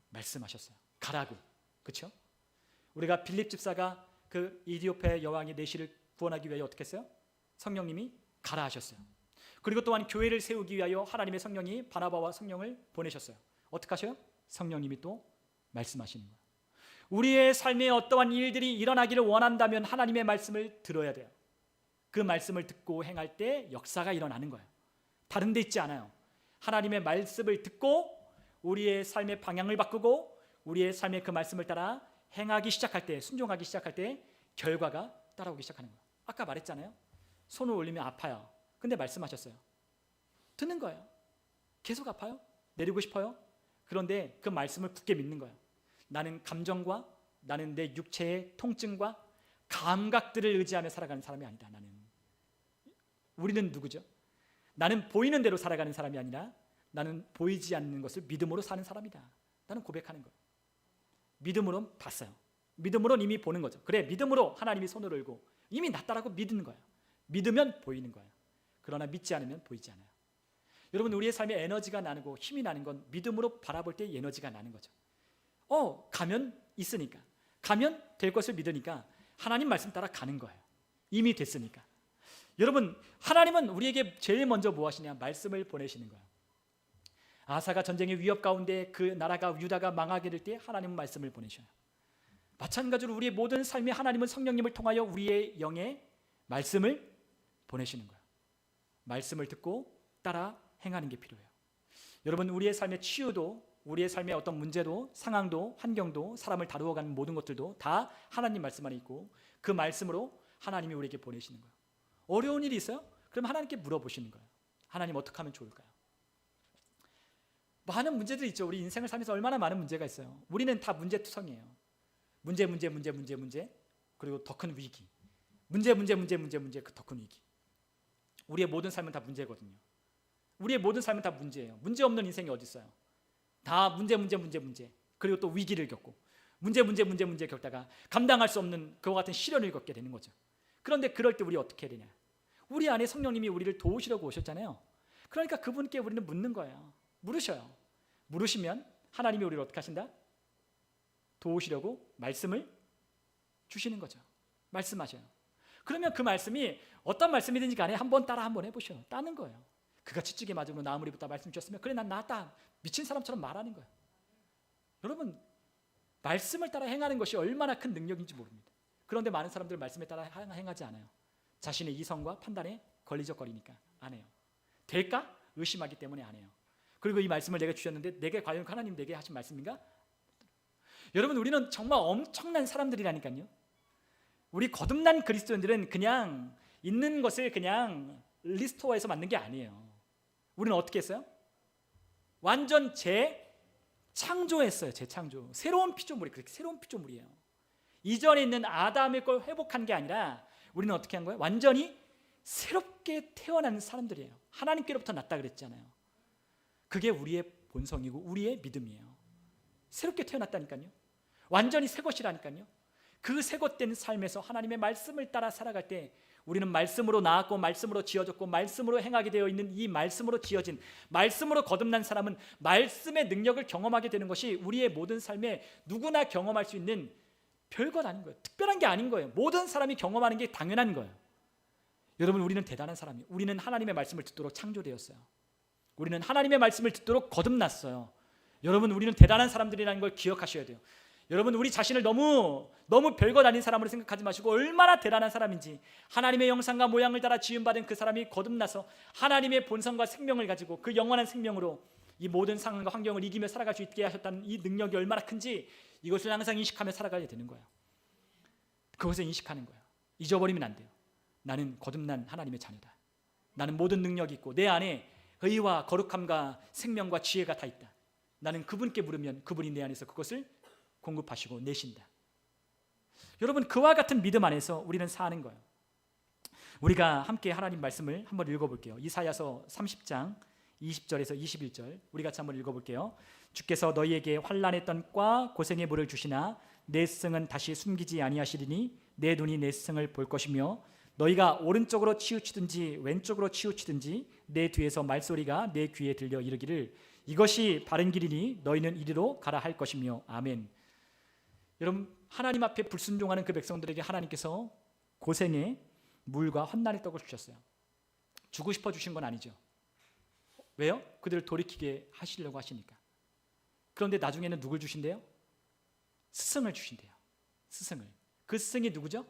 말씀하셨어요. 가라고. 그렇죠? 우리가 빌립 집사가 그 이디오페 여왕의 내시를 구원하기 위하여 어떻게 했어요? 성령님이 가라 하셨어요. 그리고 또한 교회를 세우기 위하여 하나님의 성령이 바나바와 성령을 보내셨어요. 어떻게 하셔요? 성령님이 또 말씀하시는 거예요. 우리의 삶에 어떠한 일들이 일어나기를 원한다면 하나님의 말씀을 들어야 돼요. 그 말씀을 듣고 행할 때 역사가 일어나는 거예요. 다른 데 있지 않아요. 하나님의 말씀을 듣고 우리의 삶의 방향을 바꾸고 우리의 삶의 그 말씀을 따라 행하기 시작할 때, 순종하기 시작할 때 결과가 따라오기 시작하는 거예요. 아까 말했잖아요. 손을 올리면 아파요. 근데 말씀하셨어요. 듣는 거예요. 계속 아파요? 내리고 싶어요? 그런데 그 말씀을 굳게 믿는 거예요. 나는 감정과, 나는 내 육체의 통증과 감각들을 의지하며 살아가는 사람이 아니다. 우리는 누구죠? 나는 보이는 대로 살아가는 사람이 아니라 나는 보이지 않는 것을 믿음으로 사는 사람이다. 나는 고백하는 거예요. 믿음으로 봤어요. 믿음으로는 이미 보는 거죠. 그래, 믿음으로 하나님이 손을 들고 이미 낫다라고 믿는 거예요. 믿으면 보이는 거예요. 그러나 믿지 않으면 보이지 않아요. 여러분, 우리의 삶에 에너지가 나고 힘이 나는 건 믿음으로 바라볼 때 에너지가 나는 거죠. 가면 있으니까, 가면 될 것을 믿으니까 하나님 말씀 따라 가는 거예요. 이미 됐으니까. 여러분, 하나님은 우리에게 제일 먼저 뭐 하시냐? 말씀을 보내시는 거예요. 아사가 전쟁의 위협 가운데 그 나라가, 유다가 망하게 될 때 하나님은 말씀을 보내셔요. 마찬가지로 우리의 모든 삶에 하나님은 성령님을 통하여 우리의 영에 말씀을 보내시는 거예요. 말씀을 듣고 따라 행하는 게 필요해요. 여러분, 우리의 삶의 치유도, 우리의 삶의 어떤 문제도, 상황도, 환경도, 사람을 다루어가는 모든 것들도 다 하나님 말씀 안에 있고 그 말씀으로 하나님이 우리에게 보내시는 거예요. 어려운 일이 있어요? 그럼 하나님께 물어보시는 거예요. 하나님, 어떻게 하면 좋을까요? 많은 문제들이 있죠. 우리 인생을 살면서 얼마나 많은 문제가 있어요. 우리는 다 문제투성이에요. 문제, 그리고 더 큰 위기. 문제, 그 더 큰 위기. 우리의 모든 삶은 다 문제거든요. 우리의 모든 삶은 다 문제예요. 문제 없는 인생이 어디 있어요? 다 문제. 그리고 또 위기를 겪고 문제 겪다가 감당할 수 없는 그와 같은 시련을 겪게 되는 거죠. 그런데 그럴 때 우리 어떻게 해야 되냐? 우리 안에 성령님이 우리를 도우시려고 오셨잖아요. 그러니까 그분께 우리는 묻는 거예요. 물으셔요. 물으시면 하나님이 우리를 어떻게 하신다? 도우시려고 말씀을 주시는 거죠. 말씀하셔요. 그러면 그 말씀이 어떤 말씀이든지 간에 한번 따라 한번 해보셔. 따는 거예요. 그가 치찌개 맞음으로 나무리 붙다 말씀 주셨으면 그래 난 나았다. 미친 사람처럼 말하는 거예요. 여러분, 말씀을 따라 행하는 것이 얼마나 큰 능력인지 모릅니다. 그런데 많은 사람들 말씀에 따라 행하지 않아요. 자신의 이성과 판단에 걸리적거리니까 안 해요. 될까? 의심하기 때문에 안 해요. 그리고 이 말씀을 내게 주셨는데 내게 과연 하나님 내게 하신 말씀인가? 여러분, 우리는 정말 엄청난 사람들이라니까요. 우리 거듭난 그리스도인들은 그냥 있는 것을 그냥 리스토어에서 만든 게 아니에요. 우리는 어떻게 했어요? 완전 재창조했어요. 재창조. 새로운 피조물이 그렇게 새로운 피조물이에요. 이전에 있는 아담의 걸 회복한 게 아니라 우리는 어떻게 한 거예요? 완전히 새롭게 태어난 사람들이에요. 하나님께로부터 났다 그랬잖아요. 그게 우리의 본성이고 우리의 믿음이에요. 새롭게 태어났다니까요. 완전히 새 것이라니까요. 그 새것된 삶에서 하나님의 말씀을 따라 살아갈 때 우리는 말씀으로 나았고 말씀으로 지어졌고 말씀으로 행하게 되어 있는 이 말씀으로 지어진 말씀으로 거듭난 사람은 말씀의 능력을 경험하게 되는 것이 우리의 모든 삶에 누구나 경험할 수 있는 별것 아닌 거예요. 특별한 게 아닌 거예요. 모든 사람이 경험하는 게 당연한 거예요. 여러분, 우리는 대단한 사람이에요. 우리는 하나님의 말씀을 듣도록 창조되었어요. 우리는 하나님의 말씀을 듣도록 거듭났어요. 여러분, 우리는 대단한 사람들이라는 걸 기억하셔야 돼요. 여러분, 우리 자신을 너무 별것 아닌 사람으로 생각하지 마시고 얼마나 대단한 사람인지, 하나님의 형상과 모양을 따라 지음받은 그 사람이 거듭나서 하나님의 본성과 생명을 가지고 그 영원한 생명으로 이 모든 상황과 환경을 이기며 살아갈 수 있게 하셨다는 이 능력이 얼마나 큰지 이것을 항상 인식하며 살아가야 되는 거예요. 그것을 인식하는 거예요. 잊어버리면 안 돼요. 나는 거듭난 하나님의 자녀다. 나는 모든 능력이 있고 내 안에 의와 거룩함과 생명과 지혜가 다 있다. 나는 그분께 물으면 그분이 내 안에서 그것을 공급하시고 내신다. 여러분, 그와 같은 믿음 안에서 우리는 사는 거예요. 우리가 함께 하나님 말씀을 한번 읽어볼게요. 이사야서 30장 20절에서 21절 우리 같이 한번 읽어볼게요. 주께서 너희에게 환난의 떡과 고생의 물을 주시나 내 스승은 다시 숨기지 아니하시리니 내 눈이 내 스승을 볼 것이며 너희가 오른쪽으로 치우치든지 왼쪽으로 치우치든지 내 뒤에서 말소리가 내 귀에 들려 이르기를 이것이 바른 길이니 너희는 이리로 가라 할 것이며 아멘. 여러분, 하나님 앞에 불순종하는 그 백성들에게 하나님께서 고생의 물과 환난의 떡을 주셨어요. 주고 싶어 주신 건 아니죠. 왜요? 그들을 돌이키게 하시려고 하시니까. 그런데 나중에는 누굴 주신대요? 스승을 주신대요. 스승을. 그 스승이 누구죠?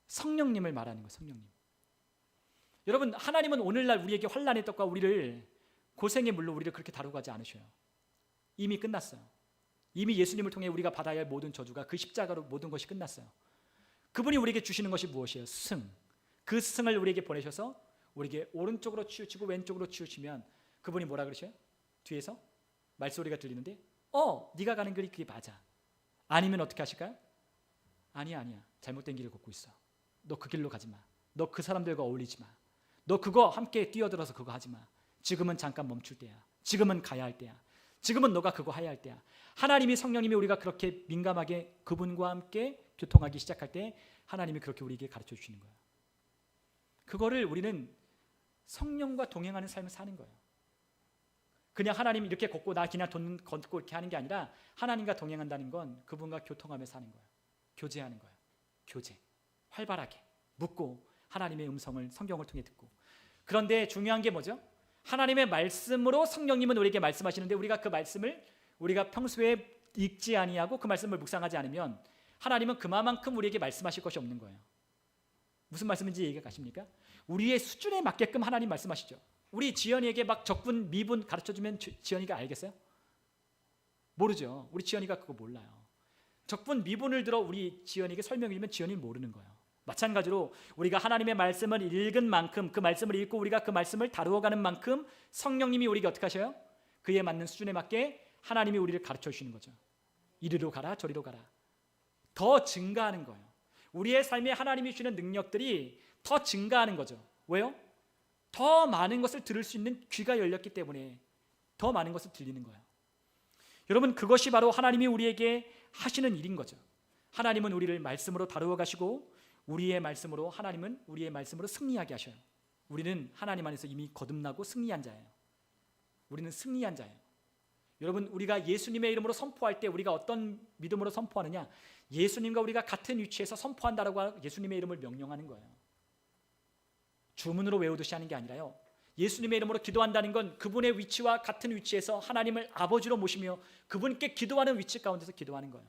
성령님을 말하는 거예요. 성령님. 여러분, 하나님은 오늘날 우리에게 환난의 떡과 우리를 고생의 물로 우리를 그렇게 다루고 하지 않으셔요. 이미 끝났어요. 이미 예수님을 통해 우리가 받아야 할 모든 저주가 그 십자가로 모든 것이 끝났어요. 그분이 우리에게 주시는 것이 무엇이에요? 스승. 그 스승을 우리에게 보내셔서 우리에게 오른쪽으로 치우치고 왼쪽으로 치우치면 그분이 뭐라 그러셔요? 뒤에서 말소리가 들리는데 네가 가는 길이 그게 맞아. 아니면 어떻게 하실까요? 아니야. 잘못된 길을 걷고 있어. 너 그 길로 가지 마. 너 그 사람들과 어울리지 마. 너 그거 함께 뛰어들어서 그거 하지 마. 지금은 잠깐 멈출 때야. 지금은 가야 할 때야. 지금은 너가 그거 해야 할 때야. 하나님이 성령님이 우리가 그렇게 민감하게 그분과 함께 교통하기 시작할 때 하나님이 그렇게 우리에게 가르쳐 주시는 거예요. 그거를 우리는 성령과 동행하는 삶을 사는 거예요. 그냥 하나님 이렇게 걷고 나 그냥 돈 걷고 이렇게 하는 게 아니라 하나님과 동행한다는 건 그분과 교통하며 사는 거예요. 교제하는 거예요. 교제. 활발하게 묻고 하나님의 음성을 성경을 통해 듣고. 그런데 중요한 게 뭐죠? 하나님의 말씀으로 성령님은 우리에게 말씀하시는데 우리가 그 말씀을 우리가 평소에 읽지 아니하고 그 말씀을 묵상하지 않으면 하나님은 그만큼 우리에게 말씀하실 것이 없는 거예요. 무슨 말씀인지 이해가 가십니까? 우리의 수준에 맞게끔 하나님 말씀하시죠. 우리 지연이에게 막 적분, 미분 가르쳐주면 지연이가 알겠어요? 모르죠. 우리 지연이가 그거 몰라요. 적분, 미분을 들어 우리 지연이에게 설명해주면 지연이는 모르는 거예요. 마찬가지로 우리가 하나님의 말씀을 읽은 만큼, 그 말씀을 읽고 우리가 그 말씀을 다루어가는 만큼 성령님이 우리에게 어떻게 하셔요? 그에 맞는 수준에 맞게 하나님이 우리를 가르쳐 주시는 거죠. 이리로 가라 저리로 가라. 더 증가하는 거예요. 우리의 삶에 하나님이 주시는 능력들이 더 증가하는 거죠. 왜요? 더 많은 것을 들을 수 있는 귀가 열렸기 때문에 더 많은 것을 들리는 거예요. 여러분, 그것이 바로 하나님이 우리에게 하시는 일인 거죠. 하나님은 우리를 말씀으로 다루어 가시고 우리의 말씀으로, 하나님은 우리의 말씀으로 승리하게 하셔요. 우리는 하나님 안에서 이미 거듭나고 승리한 자예요. 우리는 승리한 자예요. 여러분, 우리가 예수님의 이름으로 선포할 때 우리가 어떤 믿음으로 선포하느냐? 예수님과 우리가 같은 위치에서 선포한다라고 예수님의 이름을 명령하는 거예요. 주문으로 외우듯이 하는 게 아니라요, 예수님의 이름으로 기도한다는 건 그분의 위치와 같은 위치에서 하나님을 아버지로 모시며 그분께 기도하는 위치 가운데서 기도하는 거예요.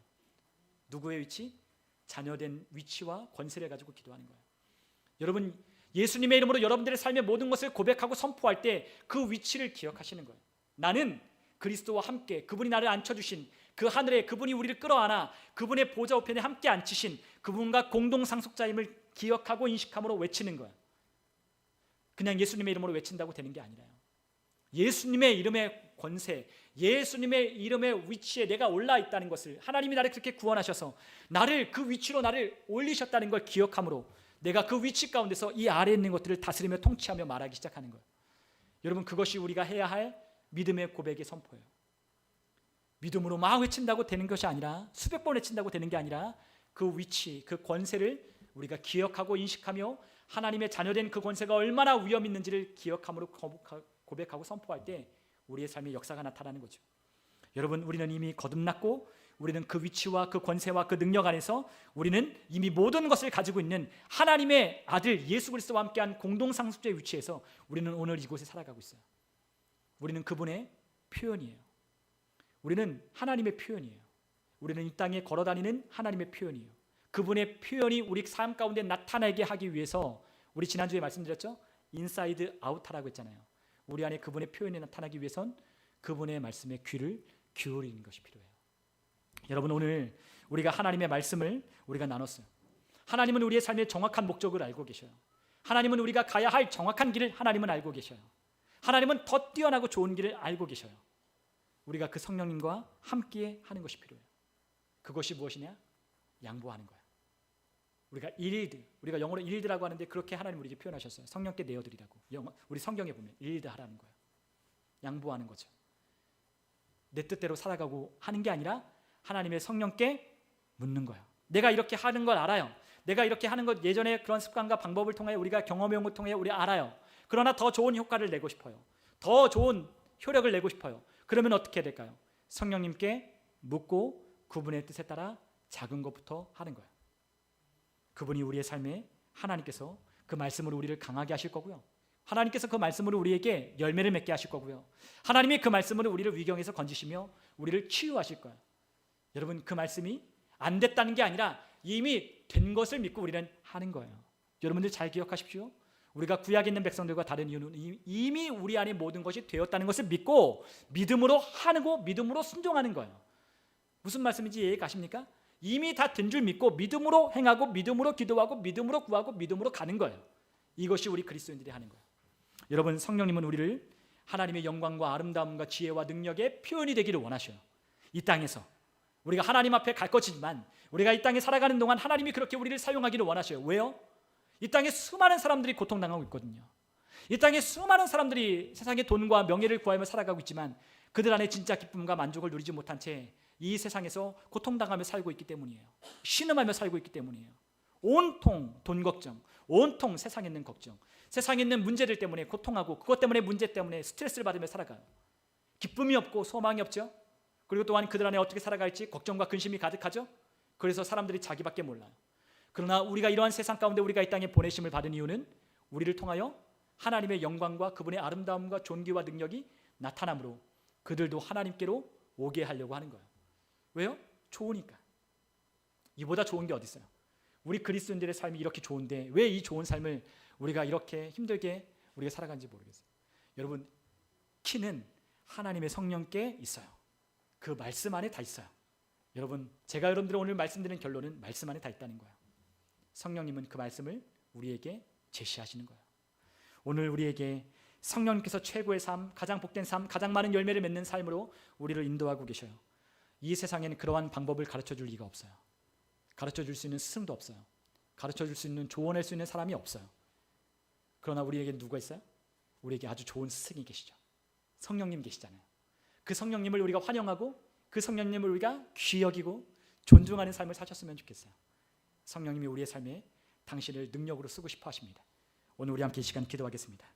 누구의 위치? 자녀된 위치와 권세를 가지고 기도하는 거예요. 여러분, 예수님의 이름으로 여러분들의 삶의 모든 것을 고백하고 선포할 때 그 위치를 기억하시는 거예요. 나는 그리스도와 함께, 그분이 나를 앉혀주신 그 하늘에, 그분이 우리를 끌어안아 그분의 보좌 우편에 함께 앉히신 그분과 공동 상속자임을 기억하고 인식함으로 외치는 거예요. 그냥 예수님의 이름으로 외친다고 되는 게 아니라요, 예수님의 이름의 권세, 예수님의 이름의 위치에 내가 올라 있다는 것을, 하나님이 나를 그렇게 구원하셔서 나를 그 위치로 나를 올리셨다는 걸 기억함으로 내가 그 위치 가운데서 이 아래에 있는 것들을 다스리며 통치하며 말하기 시작하는 거예요. 여러분, 그것이 우리가 해야 할 믿음의 고백의 선포예요. 믿음으로 막 외친다고 되는 것이 아니라, 수백 번 외친다고 되는 게 아니라 그 위치, 그 권세를 우리가 기억하고 인식하며 하나님의 자녀된 그 권세가 얼마나 위험 있는지를 기억함으로 고백하고 선포할 때 우리의 삶의 역사가 나타나는 거죠. 여러분, 우리는 이미 거듭났고 우리는 그 위치와 그 권세와 그 능력 안에서 우리는 이미 모든 것을 가지고 있는 하나님의 아들 예수 그리스도와 함께한 공동상속자의 위치에서 우리는 오늘 이곳에 살아가고 있어요. 우리는 그분의 표현이에요. 우리는 하나님의 표현이에요. 우리는 이 땅에 걸어다니는 하나님의 표현이에요. 그분의 표현이 우리 삶 가운데 나타나게 하기 위해서, 우리 지난주에 말씀드렸죠? 인사이드 아웃하라고 했잖아요. 우리 안에 그분의 표현이 나타나기 위해선 그분의 말씀에 귀를 기울이는 것이 필요해요. 여러분, 오늘 우리가 하나님의 말씀을 우리가 나눴어요. 하나님은 우리의 삶의 정확한 목적을 알고 계셔요. 하나님은 우리가 가야 할 정확한 길을 하나님은 알고 계셔요. 하나님은 더 뛰어나고 좋은 길을 알고 계셔요. 우리가 그 성령님과 함께 하는 것이 필요해요. 그것이 무엇이냐? 양보하는 거예요. 우리가 우리가 영어로 일드라고 하는데 그렇게 하나님 우리에게 표현하셨어요. 성령께 내어드리라고. 우리 성경에 보면 일드 하라는 거예요. 양보하는 거죠. 내 뜻대로 살아가고 하는 게 아니라 하나님의 성령께 묻는 거예요. 내가 이렇게 하는 걸 알아요. 내가 이렇게 하는 것, 예전에 그런 습관과 방법을 통해 우리가 경험해온 것 통해 우리 알아요. 그러나 더 좋은 효과를 내고 싶어요. 더 좋은 효력을 내고 싶어요. 그러면 어떻게 해야 될까요? 성령님께 묻고 그분의 뜻에 따라 작은 것부터 하는 거예요. 그분이 우리의 삶에, 하나님께서 그 말씀으로 우리를 강하게 하실 거고요. 하나님께서 그 말씀으로 우리에게 열매를 맺게 하실 거고요. 하나님이 그 말씀으로 우리를 위경에서 건지시며 우리를 치유하실 거예요. 여러분, 그 말씀이 안 됐다는 게 아니라 이미 된 것을 믿고 우리는 하는 거예요. 여러분들 잘 기억하십시오. 우리가 구약에 있는 백성들과 다른 이유는 이미 우리 안에 모든 것이 되었다는 것을 믿고 믿음으로 하고 믿음으로 순종하는 거예요. 무슨 말씀인지 이해 가십니까? 이미 다 된 줄 믿고 믿음으로 행하고 믿음으로 기도하고 믿음으로 구하고 믿음으로 가는 거예요. 이것이 우리 그리스도인들이 하는 거예요. 여러분, 성령님은 우리를 하나님의 영광과 아름다움과 지혜와 능력의 표현이 되기를 원하셔요. 이 땅에서 우리가 하나님 앞에 갈 것이지만 우리가 이 땅에 살아가는 동안 하나님이 그렇게 우리를 사용하기를 원하셔요. 왜요? 이 땅에 수많은 사람들이 고통당하고 있거든요. 이 땅에 수많은 사람들이 세상의 돈과 명예를 구하며 살아가고 있지만 그들 안에 진짜 기쁨과 만족을 누리지 못한 채 이 세상에서 고통당하며 살고 있기 때문이에요. 신음하며 살고 있기 때문이에요. 온통 돈 걱정, 온통 세상에 있는 걱정, 세상에 있는 문제들 때문에 고통하고 그것 때문에 문제 때문에 스트레스를 받으며 살아가요. 기쁨이 없고 소망이 없죠. 그리고 또한 그들 안에 어떻게 살아갈지 걱정과 근심이 가득하죠. 그래서 사람들이 자기밖에 몰라요. 그러나 우리가 이러한 세상 가운데 우리가 이 땅에 보내심을 받은 이유는 우리를 통하여 하나님의 영광과 그분의 아름다움과 존귀와 능력이 나타남으로 그들도 하나님께로 오게 하려고 하는 거예요. 왜요? 좋으니까. 이보다 좋은 게 어디 있어요? 우리 그리스도인들의 삶이 이렇게 좋은데 왜 이 좋은 삶을 우리가 이렇게 힘들게 우리가 살아간지 모르겠어요. 여러분, 키는 하나님의 성령께 있어요. 그 말씀 안에 다 있어요. 여러분, 제가 여러분들 오늘 말씀드리는 결론은 말씀 안에 다 있다는 거예요. 성령님은 그 말씀을 우리에게 제시하시는 거예요. 오늘 우리에게 성령님께서 최고의 삶, 가장 복된 삶, 가장 많은 열매를 맺는 삶으로 우리를 인도하고 계셔요. 이 세상에는 그러한 방법을 가르쳐 줄 리가 없어요. 가르쳐 줄 수 있는 스승도 없어요. 가르쳐 줄 수 있는, 조언할 수 있는 사람이 없어요. 그러나 우리에게 누가 있어요? 우리에게 아주 좋은 스승이 계시죠. 성령님 계시잖아요. 그 성령님을 우리가 환영하고 그 성령님을 우리가 귀히 여기고 존중하는 삶을 사셨으면 좋겠어요. 성령님이 우리의 삶에 당신을 능력으로 쓰고 싶어 하십니다. 오늘 우리 함께 이 시간 기도하겠습니다.